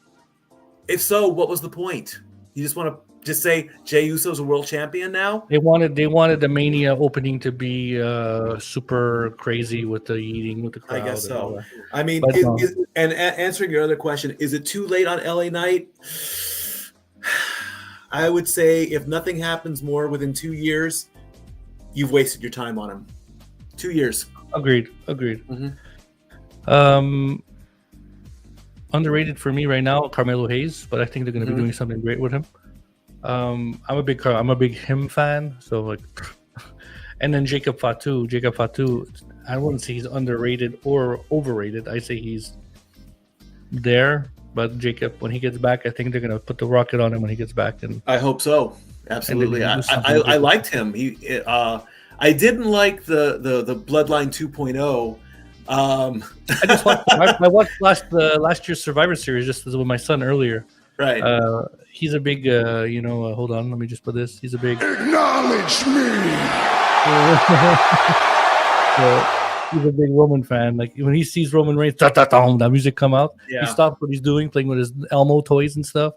If so, what was the point? You just want to just say Jey Uso's a world champion now? They wanted the Mania opening to be super crazy with the eating with the crowd. I guess and all so. that. I mean, But, answering your other question, is it too late on LA Knight? I would say if nothing happens more within 2 years, you've wasted your time on him. 2 years. Agreed. Mm-hmm. Underrated for me right now, Carmelo Hayes, but I think they're going to be doing something great with him. I'm a big him fan, so like, and then Jacob Fatu, I wouldn't say he's underrated or overrated. I say he's there, but Jacob, when he gets back, I think they're gonna put the rocket on him when he gets back. And I hope so. Absolutely, I liked him. I didn't like the Bloodline 2.0. I just watched. I watched last year's Survivor Series just with my son earlier. Right. He's a big, hold on, let me just put this. He's a big. Acknowledge me. He's a big Roman fan. Like when he sees Roman Reigns, that music come out. Yeah. He stops what he's doing, playing with his Elmo toys and stuff.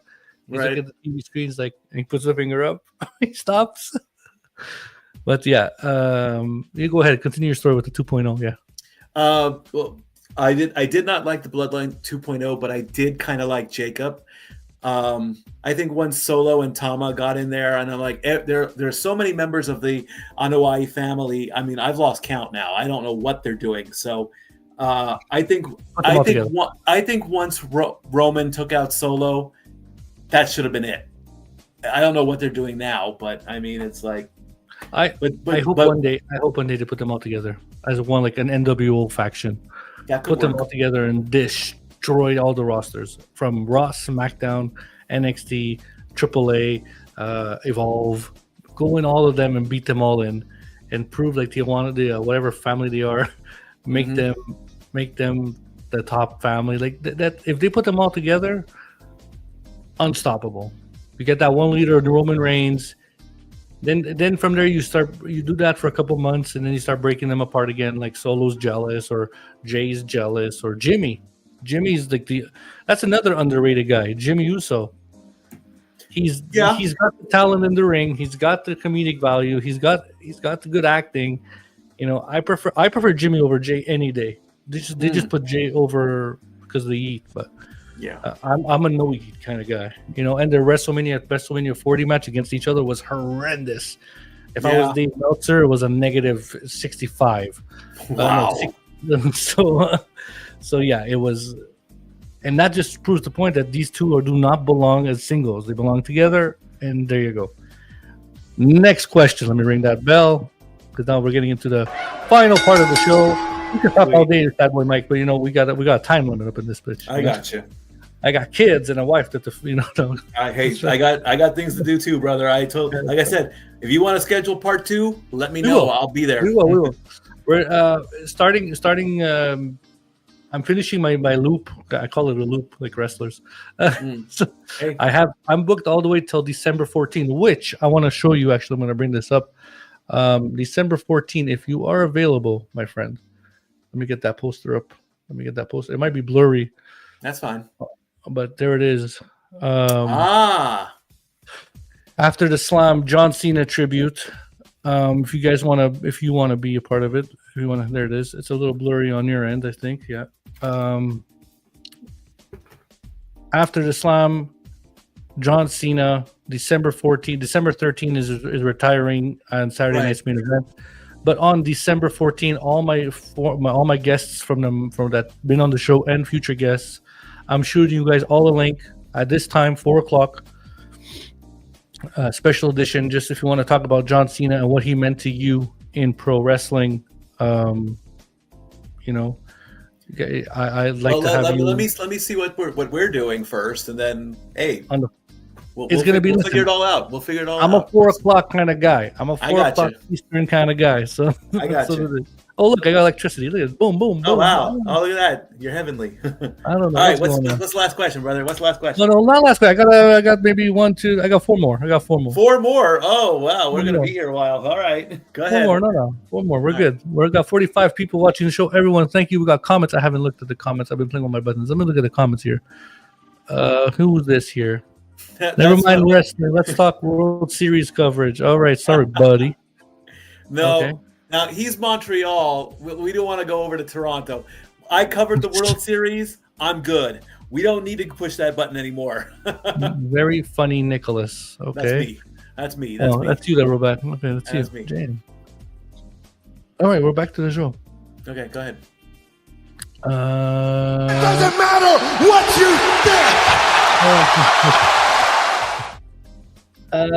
He's Right. looking at the TV screens, like, and he puts the finger up. He stops. But yeah, you go ahead, continue your story with the 2.0. Yeah. Well, I did not like the Bloodline 2.0, but I did kind of like Jacob. I think once Solo and Tama got in there, and I'm like, there's so many members of the Anoa'i family. I mean, I've lost count now. I don't know what they're doing. So, I think once Roman took out Solo, that should have been it. I don't know what they're doing now, but I mean, it's like, I hope one day they put them all together as one, like an NWO faction. that could Put them work. all together and destroy all the rosters from Raw, SmackDown, NXT, AAA, Evolve. Go in all of them and beat them all in, and prove like they wanted the whatever family they are. Make them the top family. Like that. If they put them all together, unstoppable. You get that one leader, the Roman Reigns. Then from there you do that for a couple months, and then you start breaking them apart again. Like Solo's jealous, or Jay's jealous, or Jimmy. Jimmy's like that's another underrated guy, Jimmy Uso. He's got the talent in the ring. He's got the comedic value. He's got the good acting. I prefer Jimmy over Jay any day. They just put Jay over because they eat, but. Yeah, I'm a no eat kind of guy, and the WrestleMania 40 match against each other was horrendous. If I was Dave Meltzer, it was a negative 65. Wow. So yeah, it was, and that just proves the point that these two do not belong as singles. They belong together, and there you go. Next question. Let me ring that bell, because now we're getting into the final part of the show. We can talk all day, Statboy Mike, but we got a time limit up in this bitch. I got you. I got kids and a wife that I got things to do too, brother. Like I said, if you want to schedule part 2, let me know. I'll be there. We will. We're starting. I'm finishing my loop. I call it a loop, like wrestlers. So Hey. I'm booked all the way till December 14th, which I want to show you. Actually, I'm going to bring this up. December 14th, if you are available, my friend. Let me get that poster up. It might be blurry. That's fine. But there it is. After the Slam John Cena tribute. If you want to be a part of it, there it is. It's a little blurry on your end, I think. Yeah. After the Slam, John Cena, December 14th. December 13th is retiring on Saturday night's main event. But on December 14th, all my guests from that been on the show and future guests, I'm shooting you guys all a link at this time, 4:00, special edition. Just if you want to talk about John Cena and what he meant to you in pro wrestling, I'd like to have you. Let me see what we're doing first, and then we'll figure it all out. We'll figure it all out. I'm a 4:00 kind of guy. I'm a 4 I got o'clock Eastern kind of guy. So I got you. Oh, look, I got electricity. Look at it. Boom, boom, boom. Oh wow! Boom. Oh look at that! You're heavenly. I don't know. All right, what's going on. what's the last question, brother? What's the last question? No, not last question. I got maybe 1, 2. I got 4 more. Four more. Oh wow, we're Four gonna more. be here a while. All right, go 4 ahead. more. No. 4 more. We're All good. We've got 45 people watching the show. Everyone, thank you. We got comments. I haven't looked at the comments. I've been playing with my buttons. Let me look at the comments here. Who's this here? Never mind wrestling. Let's talk World Series coverage. All right. Sorry, buddy. No. Okay. Now he's Montreal. We don't want to go over to Toronto. I covered the World Series. I'm good. We don't need to push that button anymore. Very funny, Nicholas. Okay. That's me. That's you that wrote back. Okay, that's That's you. me. Jane. All right, we're back to the show. Okay, go ahead. Doesn't matter what you think.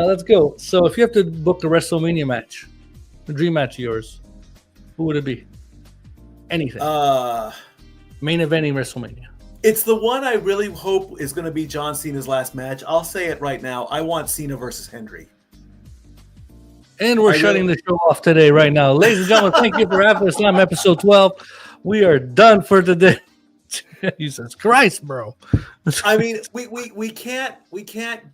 Let's go. So, if you have to book a WrestleMania match, a dream match of yours, who would it be? Anything. Main eventing WrestleMania. It's the one I really hope is going to be John Cena's last match. I'll say it right now. I want Cena versus Hendry. And we're shutting the show off today, right now. Ladies and gentlemen, thank you for After the Slam episode 12. We are done for today. Jesus Christ, bro. I mean, we can't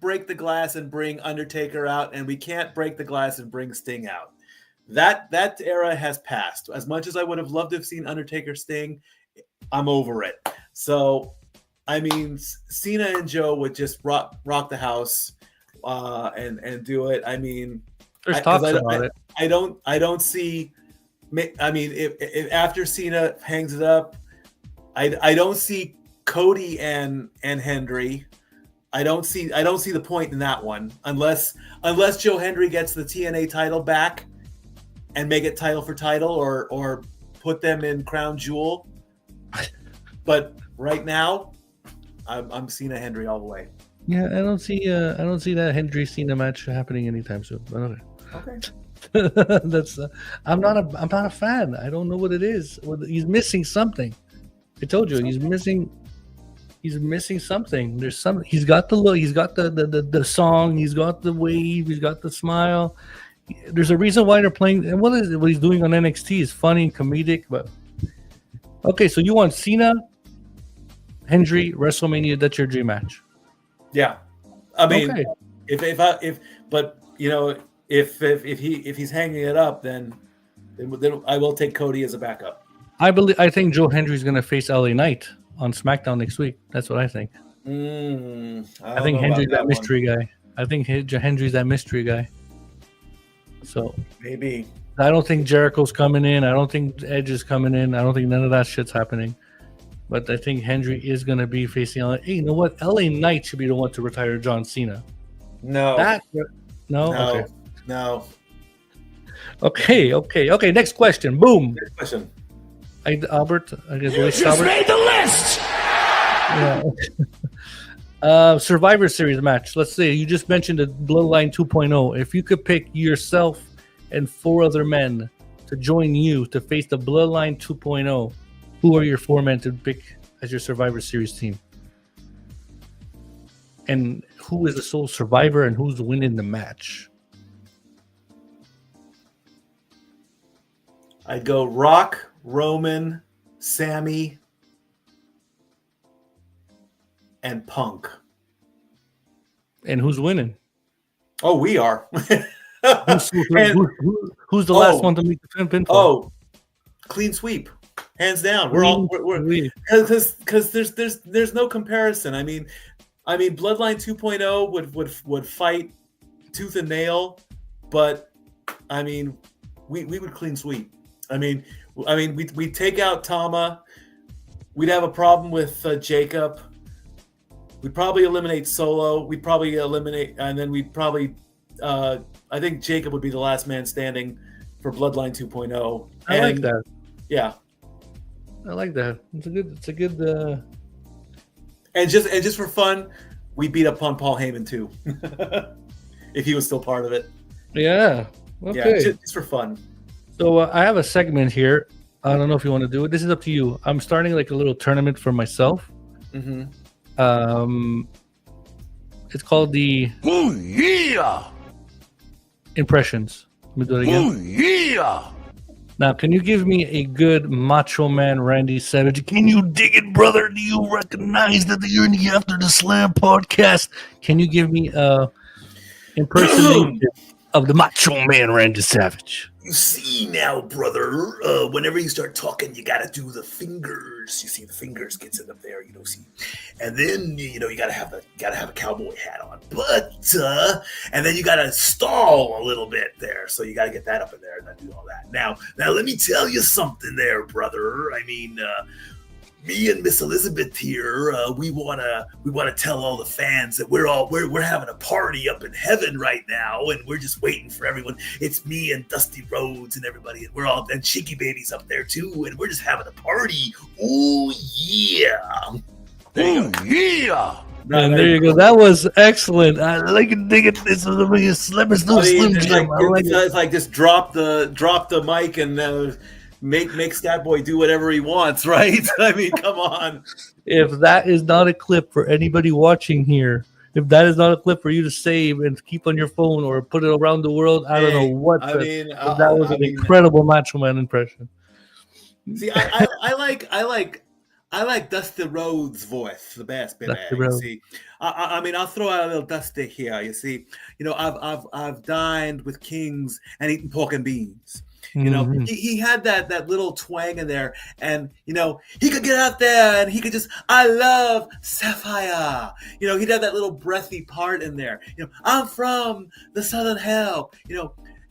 break the glass and bring Undertaker out, and we can't break the glass and bring Sting out. That era has passed. As much as I would have loved to have seen Undertaker Sting, I'm over it. So, I mean, Cena and Joe would just rock the house and do it. I mean, there's talks about it. I don't see. I mean, if after Cena hangs it up, I don't see Cody and Hendry. I don't see the point in that one unless Joe Hendry gets the TNA title back and make it title for title or put them in Crown Jewel. But right now, I'm Cena Hendry all the way. Yeah, I don't see that Hendry Cena match happening anytime soon. But okay. That's I'm not a fan. I don't know what it is. He's missing something. I told you he's missing something. There's something. He's got the look. He's got the song. He's got the wave. He's got the smile. There's a reason why they're playing. And what he's doing on NXT is funny and comedic. But okay, so you want Cena, Hendry, WrestleMania? That's your dream match. Yeah, I mean, okay. If he's hanging it up, then I will take Cody as a backup. I think Joe Hendry's going to face LA Knight on SmackDown next week. That's what I think. I think Hendry's that mystery guy. I think Hendry's that mystery guy. So maybe. I don't think Jericho's coming in. I don't think Edge is coming in. I don't think none of that shit's happening. But I think Hendry is going to be facing LA. Hey, you know what? LA Knight should be the one to retire John Cena. No. No? Okay. No. Okay. Next question. Boom. Next question. Albert, I guess you just made the list. Yeah. Survivor Series match. Let's see. You just mentioned the Bloodline 2.0. If you could pick yourself and 4 other men to join you to face the Bloodline 2.0, who are your 4 men to pick as your Survivor Series team? And who is the sole survivor and who's winning the match? I'd go Rock, Roman, Sammy, and Punk. And who's winning? Oh, we are. Who's the last one to make the pinfall? Oh, clean sweep, hands down. We're because there's no comparison. I mean, Bloodline 2.0 would fight tooth and nail, but I mean, we would clean sweep. I mean, we'd take out Tama. We'd have a problem with Jacob. We'd probably eliminate Solo. We'd probably eliminate, and then we'd probably. I think Jacob would be the last man standing for Bloodline 2.0. I like that. Yeah, I like that. It's a good. And just for fun, we beat up on Paul Heyman too, if he was still part of it. Yeah. Okay. Yeah, just for fun. So I have a segment here. I don't know if you want to do it. This is up to you. I'm starting like a little tournament for myself. Mm-hmm. It's called the Impressions. Let me do it again. Now, can you give me a good Macho Man Randy Savage? Can you dig it, brother? Do you recognize that you're in the After the Slam podcast? Can you give me a impersonation of the Macho Man Randy Savage? You see now, brother, whenever you start talking, you gotta do the fingers. You see the fingers gets it up there, see. And then, you gotta have a cowboy hat on. But, and then you gotta stall a little bit there. So you gotta get that up in there and then do all that. Now let me tell you something there, brother. I mean, me and Miss Elizabeth here, we wanna tell all the fans that we're having a party up in heaven right now, and we're just waiting for everyone. It's me and Dusty Rhodes and everybody, and and Cheeky Baby's up there too, and we're just having a party. Oh yeah! Yeah! And there you go. That was excellent. I like it. Dig it. This is a Slim Jim. It's like just drop the mic and. Make Statboy do whatever he wants, right? I mean, come on. If that is not a clip for anybody watching here, if that is not a clip for you to save and keep on your phone or put it around the world, I don't know what. That was an incredible Macho Man impression. See, I like Dusty Rhodes' voice the best, baby. You see, I mean, I'll throw out a little Dusty here. You see, I've dined with kings and eaten pork and beans. He had that little twang in there, and he could get out there and he could just, I love Sapphire. He'd have that little breathy part in there. I'm from the Southern Hell.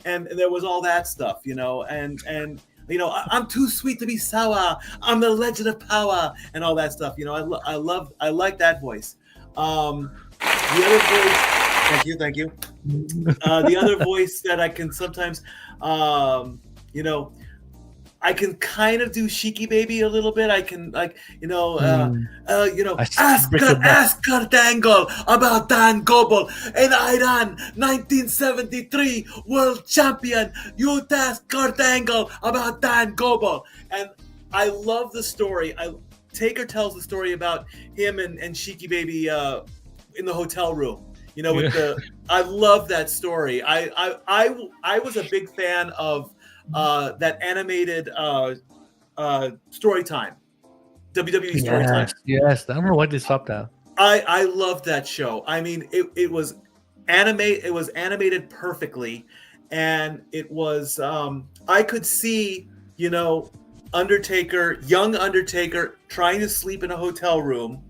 And there was all that stuff. And I'm too sweet to be sour. I'm the legend of power, and all that stuff. I like that voice. The other voice, thank you. The other voice that I can sometimes, I can kind of do Cheeky Baby a little bit. I can ask Kurt Angle about Dan Goble in Iran, 1973 world champion. You ask Kurt Angle about Dan Goble. And I love the story. Taker tells the story about him and Cheeky Baby in the hotel room. I love that story. I was a big fan of that animated story time, WWE story time. Yes, I don't know why they stopped that. I loved that show. I mean, it was animated perfectly, and it was I could see young Undertaker trying to sleep in a hotel room,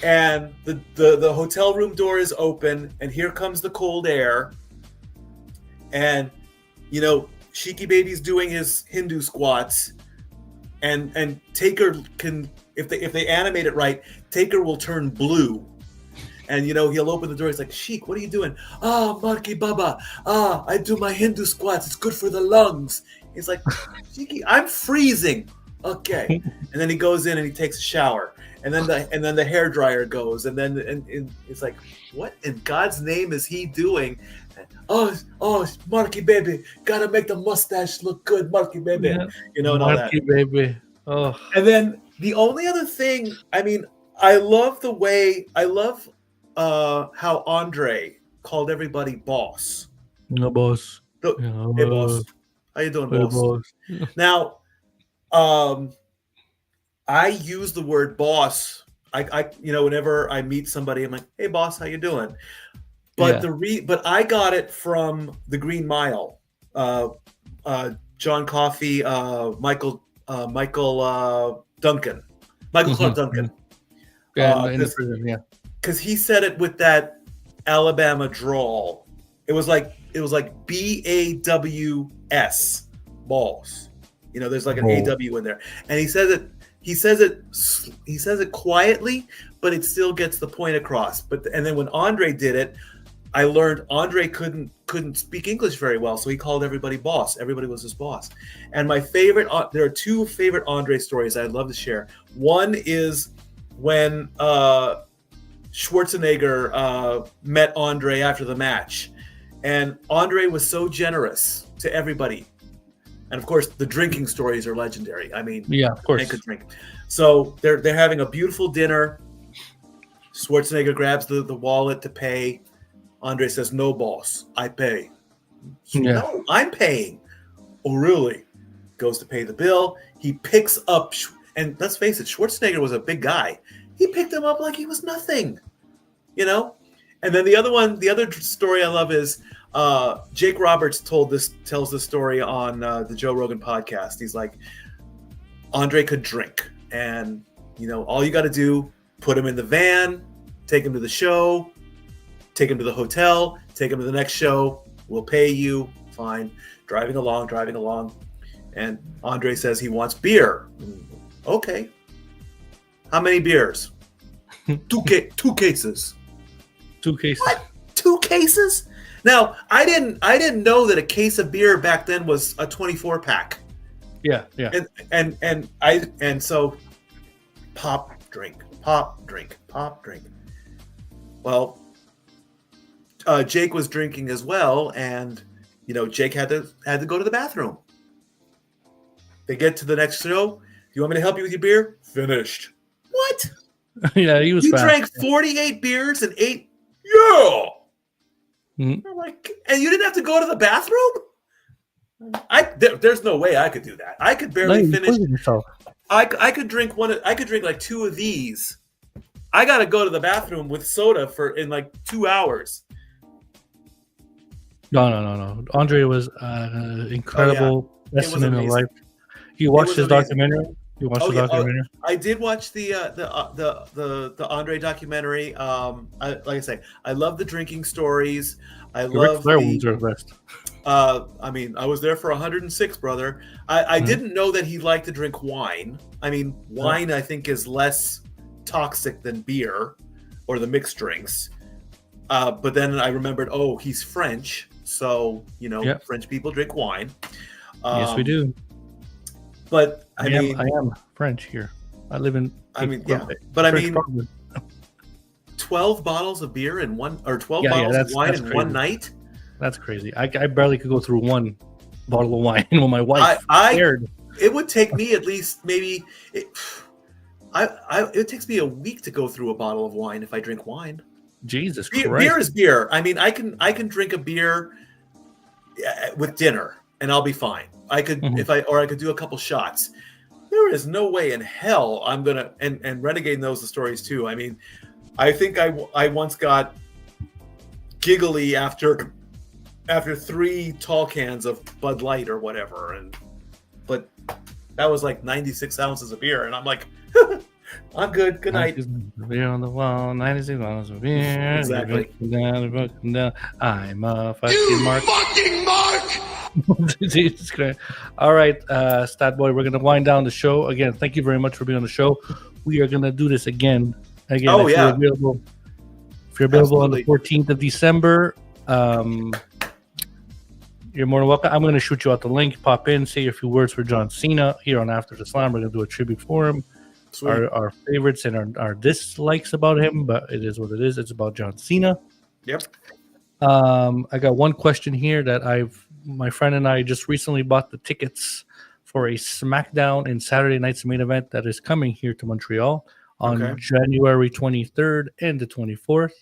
and the hotel room door is open, and here comes the cold air, and Cheeky Baby's doing his Hindu squats, and Taker can, if they animate it right, Taker will turn blue, and he'll open the door. He's like, Sheik, what are you doing? Marky Baba, I do my Hindu squats. It's good for the lungs. He's like, Cheeky, I'm freezing. Okay, and then he goes in and he takes a shower, and then the hair dryer goes, and it's like, what in God's name is he doing? Oh, Marky Baby, gotta make the mustache look good, Marky Baby. Yeah. And all that. Marky Baby. Oh. And then the only other thing, I mean, I love how Andre called everybody boss. No boss. Hey boss, how you doing, boss? Now, I use the word boss. I whenever I meet somebody, I'm like, hey boss, how you doing? But but I got it from the Green Mile. John Coffey, Michael Duncan, Michael Clark Duncan. Because he said it with that Alabama drawl. It was like BAWS, balls. There's like an AW in there, and he says it quietly, but it still gets the point across. And then when Andre did it, I learned Andre couldn't speak English very well, so he called everybody boss. Everybody was his boss. And my favorite, there are two favorite Andre stories I'd love to share. One is when Schwarzenegger met Andre after the match, and Andre was so generous to everybody. And of course, the drinking stories are legendary. I mean, yeah, of course, they could drink. So they're having a beautiful dinner. Schwarzenegger grabs the wallet to pay. Andre says, "No, boss, I pay." So, yeah. No, I'm paying. Oh, really? goes to pay the bill. He picks up, and let's face it, Schwarzenegger was a big guy. He picked him up like he was nothing, you know? And then the other story I love is Jake Roberts tells this story on the Joe Rogan podcast. He's like, Andre could drink, and all you got to do, put him in the van, take him to the show, take him to the hotel, take him to the next show. We'll pay you. Fine. Driving along. And Andre says he wants beer. Okay. How many beers? Two cases. 2 cases. What? 2 cases? Now, I didn't know that a case of beer back then was a 24 pack. Yeah. And so pop, drink. Well, Jake was drinking as well, and Jake had to go to the bathroom. They get to the next show. Do you want me to help you with your beer? Finished. What? Yeah, he was. You fast. drank 48 beers and 8. Yeah. Mm-hmm. I'm like, and you didn't have to go to the bathroom? There's no way I could do that. I could barely finish. I could drink like 2 of these. I got to go to the bathroom with soda in like 2 hours. No. Andre was an incredible specimen of life. You watched his documentary? Documentary? I did watch the Andre documentary. Like I say, I love the drinking stories. I love the ones are the best. I mean, I was there for 106, brother. I didn't know that he liked to drink wine. I mean, wine I think is less toxic than beer or the mixed drinks. But then I remembered, he's French, so French people drink wine. Yes, we do. But I am French here. I live in. But I mean, 12 bottles of beer in one, or 12 bottles of wine in crazy. One night. That's crazy. I barely could go through one bottle of wine when my wife scared. It would take me at least maybe. It takes me a week to go through a bottle of wine if I drink wine. Jesus Christ! Beer is beer. I mean, I can drink a beer with dinner and I'll be fine. I could I could do a couple shots. There is no way in hell I'm gonna and Renegade knows the stories too. I mean, I think I once got giggly after 3 tall cans of Bud Light or whatever, but that was like 96 ounces of beer, and I'm like, I'm good. Good night. Beer on the wall, 96 ounces of beer. Exactly. Down. I'm a fucking Mark. Jesus Christ. All right, Statboy, we're going to wind down the show. Again, thank you very much for being on the show. We are going to do this again. Oh, yeah. If you're available on the 14th of December, you're more than welcome. I'm going to shoot you out the link. Pop in, say a few words for John Cena here on After the Slam. We're going to do a tribute for him. Our favorites and our dislikes about him, but it is what it is. It's about John Cena. Yep. I got one question here that my friend and I just recently bought the tickets for a SmackDown and Saturday night's main event that is coming here to Montreal on January 23rd and the 24th.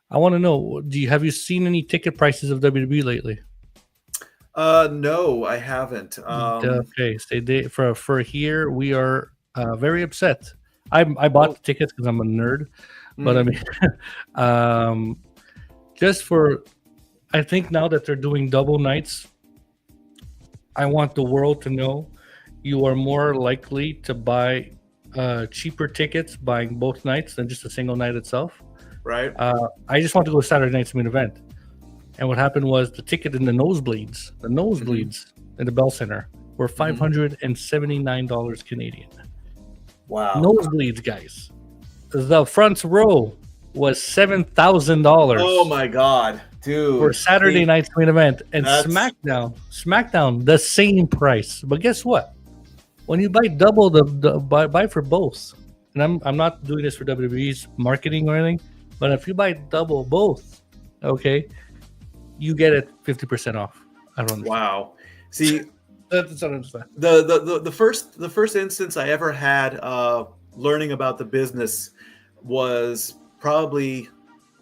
I want to know, have you seen any ticket prices of WWE lately? No, I haven't. Okay, so for here we are very upset. I bought the tickets because I'm a nerd, but I mean, I think now that they're doing double nights, I want the world to know you are more likely to buy cheaper tickets buying both nights than just a single night itself. Right. I just want to go to Saturday night's main event. And what happened was the ticket in the nosebleeds in the Bell Center were $579 Canadian. Wow. Nosebleeds, guys. The front row was $7,000. Oh my God, dude! For Saturday night's main event, and SmackDown, the same price. But guess what? When you buy double, buy for both. And I'm not doing this for WWE's marketing or anything, but if you buy double both, okay, you get it 50% off. I don't understand. Wow. See, that's what I'm saying. The first instance I ever had learning about the business was probably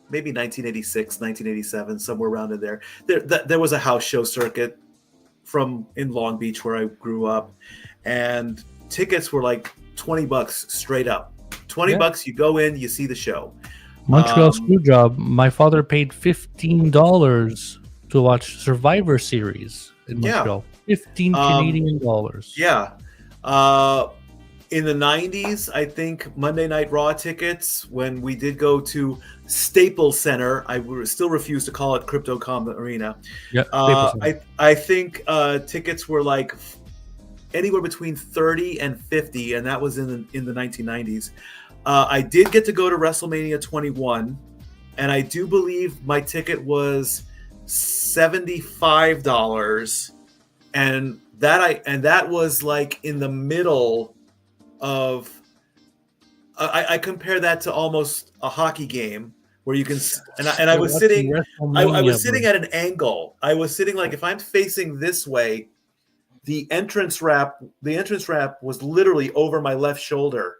maybe 1986, 1987, somewhere around in there. There was a house show circuit from in Long Beach where I grew up, and tickets were like $20 straight up. $20, you go in, you see the show. Montreal Screwjob. My father paid $15 to watch Survivor Series in Montreal. 15 Canadian dollars. Yeah. In the 90s, I think Monday Night Raw tickets, when we did go to Staples Center, I still refuse to call it Crypto.com Arena. Yeah, I think tickets were like anywhere between 30 and 50, and that was in the 1990s. I did get to go to WrestleMania 21, and I do believe my ticket was $75, and that was like in the middle of. I compare that to almost a hockey game where you can, and I was sitting. I was sitting at an angle. I was sitting like if I'm facing this way, the entrance ramp was literally over my left shoulder,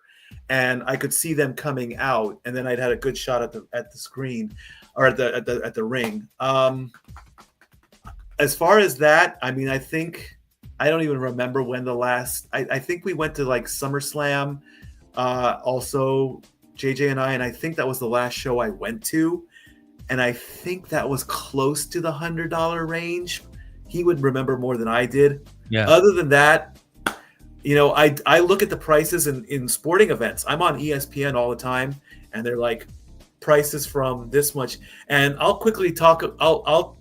and I could see them coming out, and then I'd had a good shot at the screen or at the ring. As far as that, I mean, I think I don't even remember when the last. I think we went to like SummerSlam, also JJ and I think that was the last show I went to, and I think that was close to the $100 range. He would remember more than I did. Yeah. Other than that, you know, I look at the prices in sporting events. I'm on ESPN all the time, and they're like prices from this much. And I'll quickly talk. I'll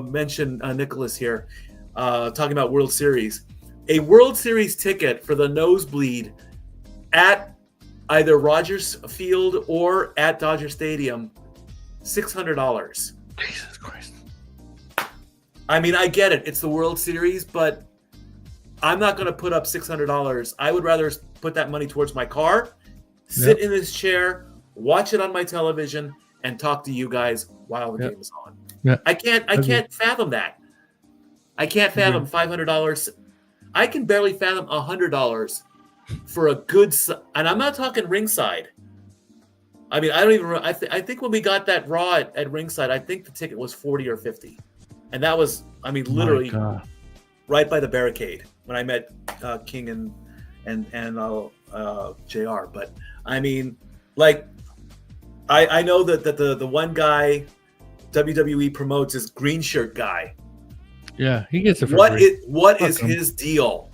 mention Nicholas here, talking about World Series. A World Series ticket for the nosebleed at either Rogers Field or at Dodger Stadium, $600. Jesus Christ. I mean, I get it. It's the World Series, but I'm not going to put up $600. I would rather put that money towards my car, sit in this chair, watch it on my television, and talk to you guys while the game is on. Yeah. I can't fathom that. I can't fathom $500. I can barely fathom $100 for a good, and I'm not talking ringside. I mean, I don't even. I think when we got that Raw at ringside, I think the ticket was $40 or $50, and that was, I mean, literally right by the barricade when I met King and JR. But I mean, like, I know that the one guy WWE promotes is Green Shirt Guy. Yeah, he gets it for what is his deal,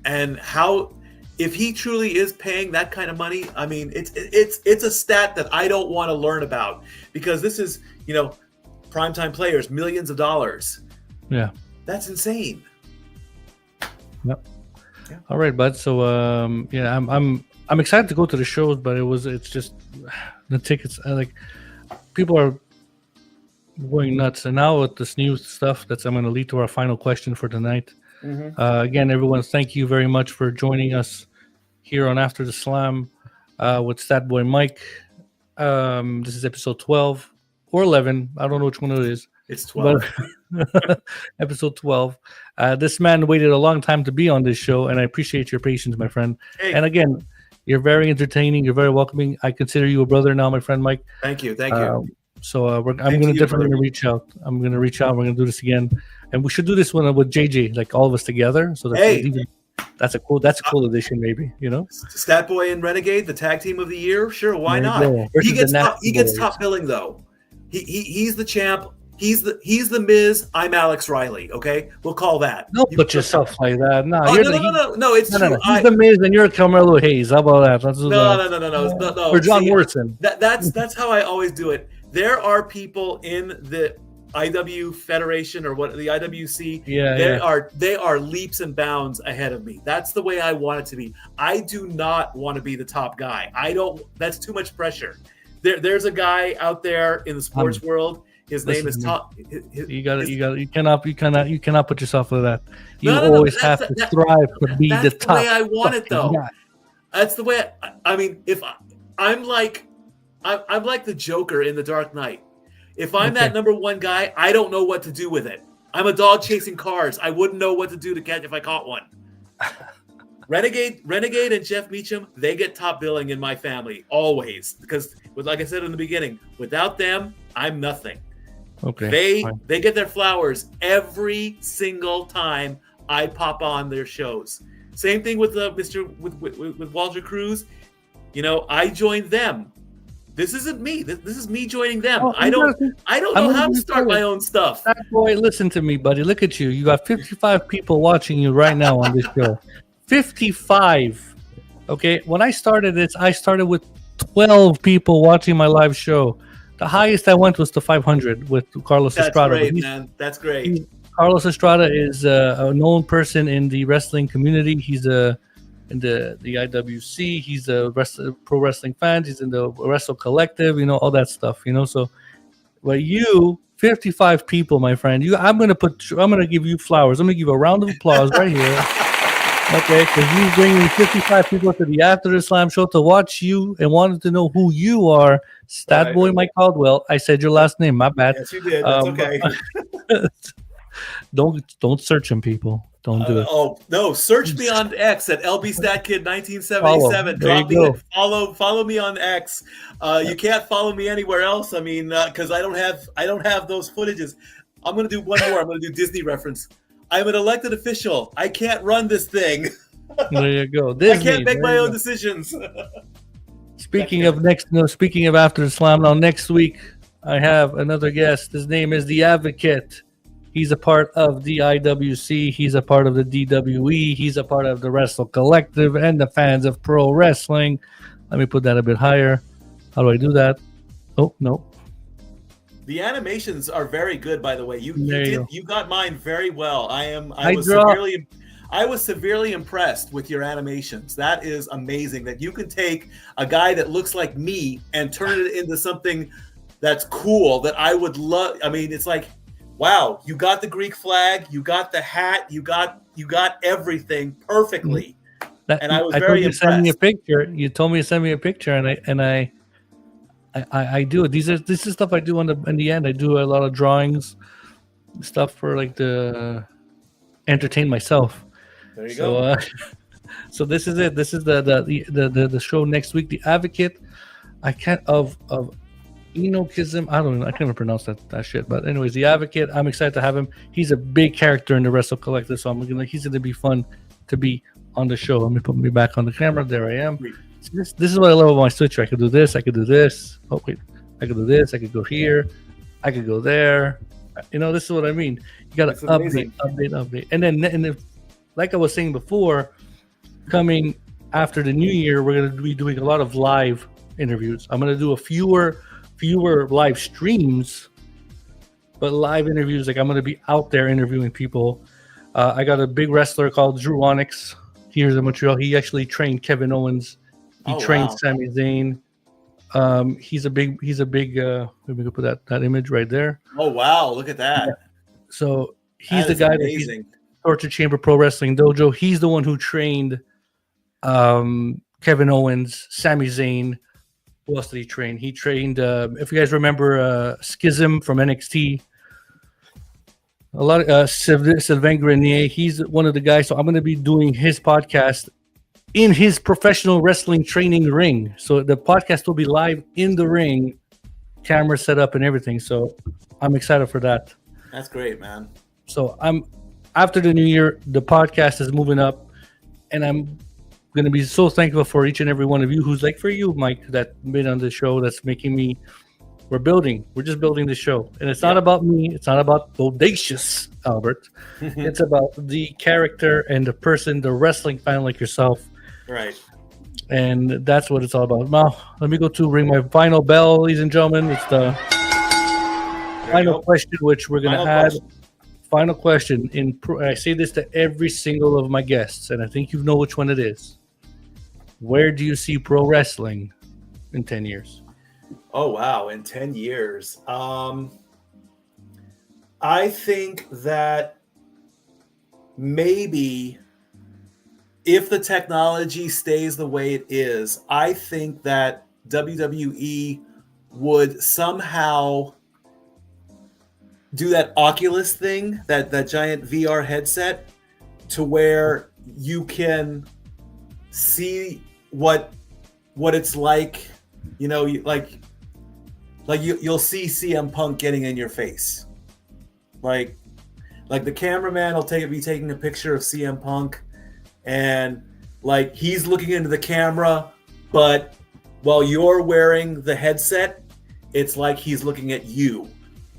and how? If he truly is paying that kind of money, I mean, it's a stat that I don't want to learn about, because this is, you know, primetime players, millions of dollars. Yeah, that's insane. Yep. Yeah. All right, bud. So yeah, I'm excited to go to the shows, but it's just the tickets. Like, people are going nuts, and now with this new stuff, I'm going to lead to our final question for tonight. Mm-hmm. Again, everyone, thank you very much for joining us here on After the Slam with Statboy Mike. This is episode 12 or 11. I don't know which one it is. It's 12. Episode 12. This man waited a long time to be on this show, and I appreciate your patience, my friend. Hey. And again, you're very entertaining. You're very welcoming. I consider you a brother now, my friend Mike. Thank you. Thank you. So I'm going to definitely reach out. I'm going to reach out. We're going to do this again. And we should do this one with JJ, like all of us together. So that's a cool addition, maybe, you know. Statboy and Renegade, the tag team of the year. Sure, why not? He gets top billing though. He's the champ. He's the Miz. I'm Alex Riley. Okay, we'll call that. Don't put yourself like that. No, it's true. No. He's the Miz, and you're Carmelo Hayes. How about that? No. Or John Morrison. That's how I always do it. There are people in the IW Federation or what the IWC. They are leaps and bounds ahead of me. That's the way I want it to be. I do not want to be the top guy. That's too much pressure. There's a guy out there in the sports world. His name is Top. You cannot put yourself with that. You always have to strive to be the top. That's the way I want it, though. Guy. That's the way. I mean, if I'm like the Joker in The Dark Knight. If I'm that number one guy, I don't know what to do with it. I'm a dog chasing cars. I wouldn't know what to do to catch if I caught one. Renegade and Jeff Meacham, they get top billing in my family always, because, like I said in the beginning, without them, I'm nothing. Okay. They get their flowers every single time I pop on their shows. Same thing with with Walter Cruz. I joined them. This isn't me. This is me joining them. Oh, I don't know how to start my own stuff. Boy, listen to me, buddy. Look at you. You got 55 people watching you right now on this show. 55. Okay. When I started this, I started with 12 people watching my live show. The highest I went was to 500 with Carlos Estrada. That's great, man. That's great. Carlos Estrada is a known person in the wrestling community. He's in the IWC. He's a pro wrestling fan. He's in the Wrestle Collective. All that stuff. So, but you, 55 people, my friend. I'm gonna give you flowers. I'm gonna give you a round of applause right here. Okay, because you bringing 55 people to the After the Slam show to watch you and wanted to know who you are. Statboy Right. Mike Caldwell. I said your last name. My bad. Yes, you did. That's okay. Don't search him, people. Don't do it. Oh no! Search me on X at LBStatKid1977. There you go. Follow me on X. You can't follow me anywhere else. I mean, because I don't have those footages. I'm gonna do one more. I'm gonna do Disney reference. I'm an elected official. I can't run this thing. There you go. I can't make my own decisions. Speaking of After the Slam, now next week I have another guest. His name is The Advocate. He's a part of the IWC. He's a part of the DWE. He's a part of the Wrestle Collective and the Fans of Pro Wrestling. Let me put that a bit higher. How do I do that? Oh, no. The animations are very good, by the way. You got mine very well. I was severely impressed with your animations. That is amazing that you can take a guy that looks like me and turn it into something that's cool that I would love. I mean, it's like, wow, you got the Greek flag, you got the hat, you got everything perfectly. And I was very impressed. Send me a picture. You told me to send me a picture, and I do it. This is stuff I do in the end. I do a lot of drawings, stuff for like to entertain myself. There you go. So this is it. This is the show next week. The Advocate. I can't of Enochism. I don't know. I can't even pronounce that shit. But anyways, The Advocate. I'm excited to have him. He's a big character in the Wrestle Collective, so he's gonna be fun to be on the show. Let me put me back on the camera. There I am. This is what I love about my switcher. I could do this. I could do this. Oh wait, I could do this. I could go here. I could go there. This is what I mean. You got to update, and then like I was saying before, coming after the new year, we're gonna be doing a lot of live interviews. I'm gonna do a fewer live streams, but live interviews. Like I'm gonna be out there interviewing people. I got a big wrestler called Drew Onyx. Here's in Montreal. He actually trained Kevin Owens. He trained Sami Zayn. He's a big. Maybe we could put that image right there. Oh wow! Look at that. Yeah. So he's the guy amazing. That Torture Chamber Pro Wrestling Dojo. He's the one who trained Kevin Owens, Sami Zayn. Who else did he train? He trained. If you guys remember, Schism from NXT. A lot of Sylvain Grenier. He's one of the guys. So I'm going to be doing his podcast in his professional wrestling training ring. So the podcast will be live in the ring, camera set up and everything. So I'm excited for that. That's great, man. So after the new year, the podcast is moving up, and I'm going to be so thankful for each and every one of you who's like for you, Mike, that been on the show. That's making me. We're just building the show, and it's not about me. It's not about Bodacious Albert. It's about the character and the person, the wrestling fan like yourself. Right. And that's what it's all about. Now, let me go to ring my final bell, ladies and gentlemen. It's the final question, which we're going to add. Final question. I say this to every single of my guests, and I think you know which one it is. Where do you see pro wrestling in 10 years? Oh, wow. In 10 years. I think that maybe if the technology stays the way it is, I think that WWE would somehow do that Oculus thing, that giant VR headset, to where you can see what it's like, like you'll see CM Punk getting in your face, like the cameraman will be taking a picture of CM Punk, and like he's looking into the camera, but while you're wearing the headset, it's like he's looking at you.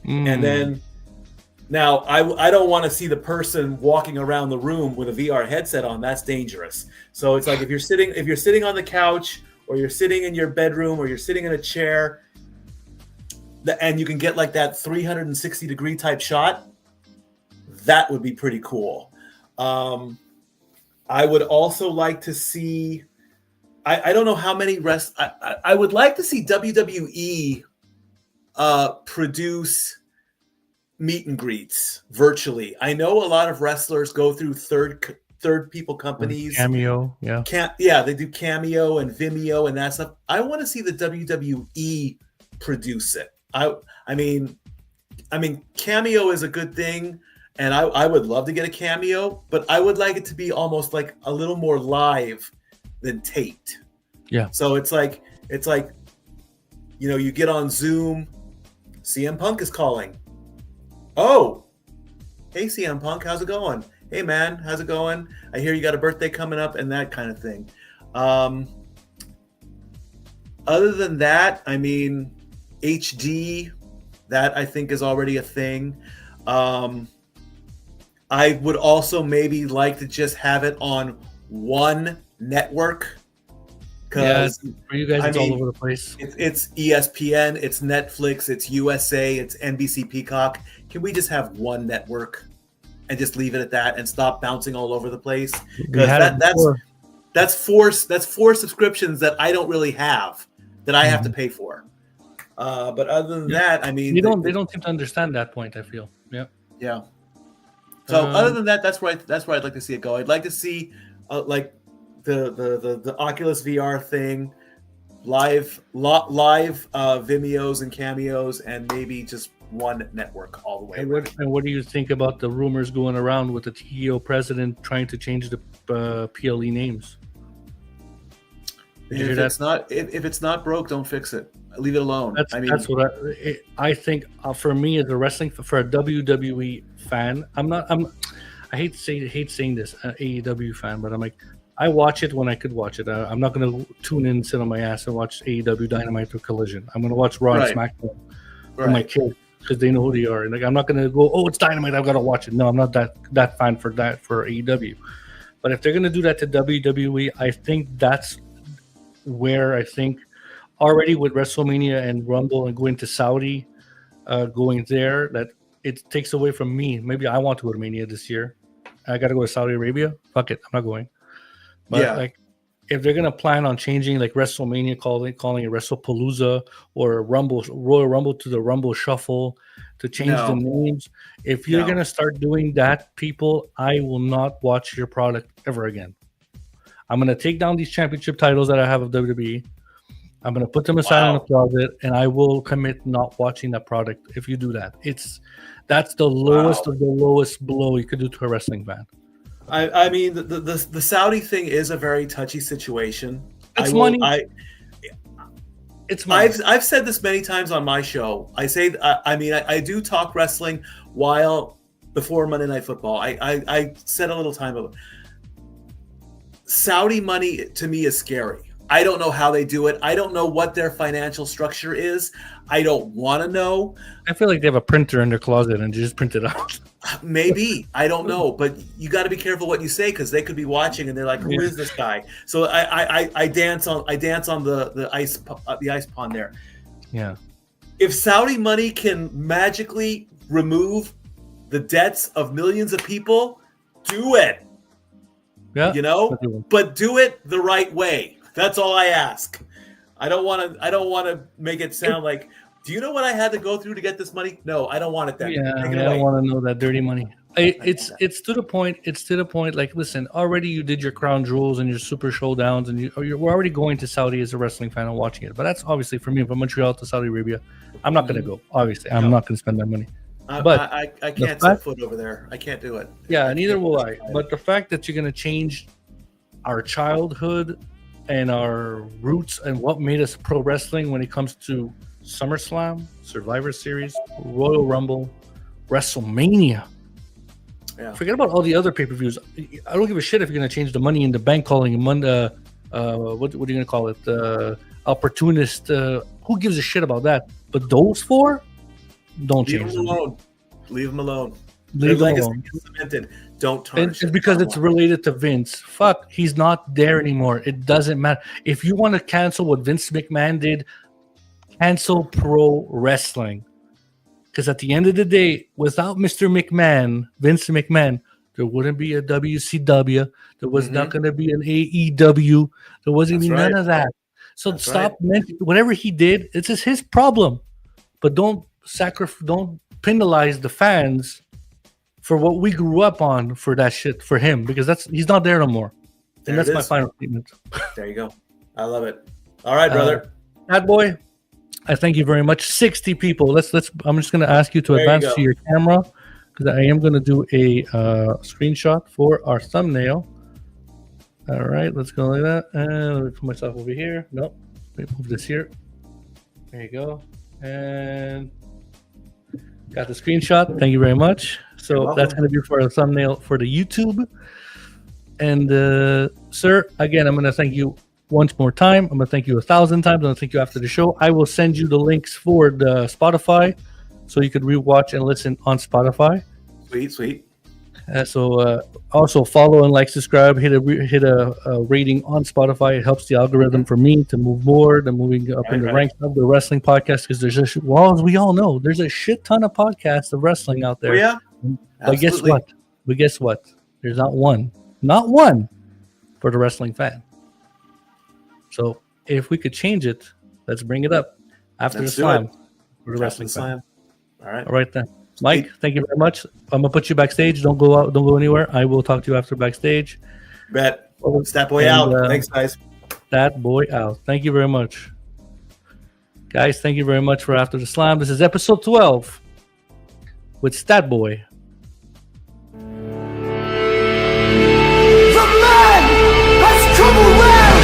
And then now I don't want to see the person walking around the room with a VR headset on. That's dangerous. So it's like if you're sitting on the couch, or you're sitting in your bedroom, or you're sitting in a chair, and you can get like that 360 degree type shot, that would be pretty cool. I would also like to see, I don't know how many I would like to see WWE produce meet and greets virtually. I know a lot of wrestlers go through third people companies. Cameo, yeah. They do Cameo and Vimeo and that stuff. I want to see the WWE produce it. I mean, Cameo is a good thing, and I would love to get a Cameo, but I would like it to be almost like a little more live than taped. Yeah. So it's like you get on Zoom, CM Punk is calling. Oh, hey CM Punk, how's it going? Hey man, how's it going? I hear you got a birthday coming up, and that kind of thing. Other than that, I mean, HD, that I think is already a thing. I would also maybe like to just have it on one network. Because for you guys, it's all over the place. It's ESPN, it's Netflix, it's USA, it's NBC Peacock. Can we just have one network and just leave it at that and stop bouncing all over the place? Because that's four subscriptions that I don't really have, that I have to pay for. But other than that, I mean, they don't seem to understand that point, I feel. Yeah. So other than that, that's where I'd like to see it go. I'd like to see like the Oculus VR thing, live Vimeos and Cameos, and maybe just one network all the way. And what do you think about the rumors going around with the TEO president trying to change the PLE names? If it's not broke, don't fix it. Leave it alone. That's what I think. For me, as a wrestling for a WWE fan, I hate saying this, an AEW fan, but I'm like, I watch it when I could watch it. I'm not going to tune in, sit on my ass, and watch AEW Dynamite or Collision. I'm going to watch Raw and SmackDown for my kids because they know who they are. And like, I'm not going to go, oh, it's Dynamite, I've got to watch it. No, I'm not that fan for AEW. But if they're going to do that to WWE, I think that's where I think already with WrestleMania and Rumble and going to Saudi, going there, that it takes away from me. Maybe I want to go to Mania this year. I got to go to Saudi Arabia. Fuck it, I'm not going. But like, if they're gonna plan on changing like WrestleMania, calling it WrestlePalooza or Royal Rumble to the Rumble Shuffle, to change the names, if you're gonna start doing that, people, I will not watch your product ever again. I'm gonna take down these championship titles that I have of WWE. I'm gonna put them aside in the closet, and I will commit not watching that product if you do that. That's the lowest of the lowest blow you could do to a wrestling fan. I mean, the Saudi thing is a very touchy situation. It's money. It's money. I've said this many times on my show. I say, I do talk wrestling before Monday Night Football. I said a little time ago, Saudi money to me is scary. I don't know how they do it. I don't know what their financial structure is. I don't want to know. I feel like they have a printer in their closet and just print it out. Maybe. I don't know. But you got to be careful what you say, because they could be watching and they're like, who is this guy? So I dance on the ice pond there. Yeah. If Saudi money can magically remove the debts of millions of people, do it. Yeah. But do it the right way. That's all I ask. I don't want to make it sound like, do you know what I had to go through to get this money? No, I don't want it then. Yeah, I don't want to know that dirty money. It's to the point. It's to the point. Like, listen, already you did your crown jewels and your super showdowns, and we're already going to Saudi as a wrestling fan and watching it. But that's obviously for me, from Montreal to Saudi Arabia, I'm not going to go. Obviously, I'm not going to spend that money. But I can't set foot over there. I can't do it. Yeah, neither will I. But the fact that you're going to change our childhood and our roots and what made us pro wrestling when it comes to SummerSlam, Survivor Series, Royal Rumble, WrestleMania. Yeah. Forget about all the other pay-per-views. I don't give a shit if you're going to change the Money in the Bank calling what are you going to call it? Opportunist. Who gives a shit about that? But those four, don't Leave change them them. alone. Leave them alone. Leave Their them legacy alone. is cemented. Don't And tarnish it's it. because it's related to Vince. Fuck, he's not there anymore. It doesn't matter. If you want to cancel what Vince McMahon did, cancel pro wrestling. Because at the end of the day, without Mr. McMahon, Vince McMahon, there wouldn't be a WCW. There was not going to be an AEW. There wasn't That's even none right. of that. So That's stop mentioning whatever he did. It's just his problem. But don't penalize the fans for what we grew up on for that shit for him, because he's not there no more. There And that's it my is. final statement. There you go. I love it. All right, brother. Statboy, I thank you very much. 60 people. Let's. I'm just going to ask you to There you advance go. to your camera, because I am going to do a screenshot for our thumbnail. All right, let's go like that. And let me put myself over here. Nope. Let me move this here. There you go. And got the screenshot. Thank you very much. You're So welcome. that's going to be for a thumbnail for the YouTube. And sir, again, I'm going to thank you once more time. I'm going to thank you 1,000 times. I'm going to thank you after the show. I will send you the links for the Spotify, so you could rewatch and listen on Spotify. Sweet. So also follow and like, subscribe, hit a rating on Spotify. It helps the algorithm for me to move more, than moving up in the Right. ranks of the wrestling podcast. Because there's as we all know, there's a shit ton of podcasts of wrestling out there. Oh, yeah. But guess Absolutely. what? Guess what? There's not one for the wrestling fan. So if we could change it, let's bring it up after Let's the do slam it. for the wrestling fan. All right. All right then, Mike. Thank you very much. I'm gonna put you backstage. Don't go out. Don't go anywhere. I will talk to you after backstage. Bet. Statboy And, out. Thanks, guys. That boy out. Thank you very much, guys. Thank you very much for After the Slam. This is episode 12 with Statboy. The man has come around!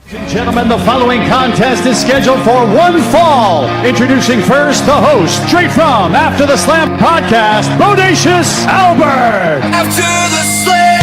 Ladies and gentlemen, the following contest is scheduled for one fall. Introducing first the host, straight from After the Slam podcast, Bodacious Albert. After the slam!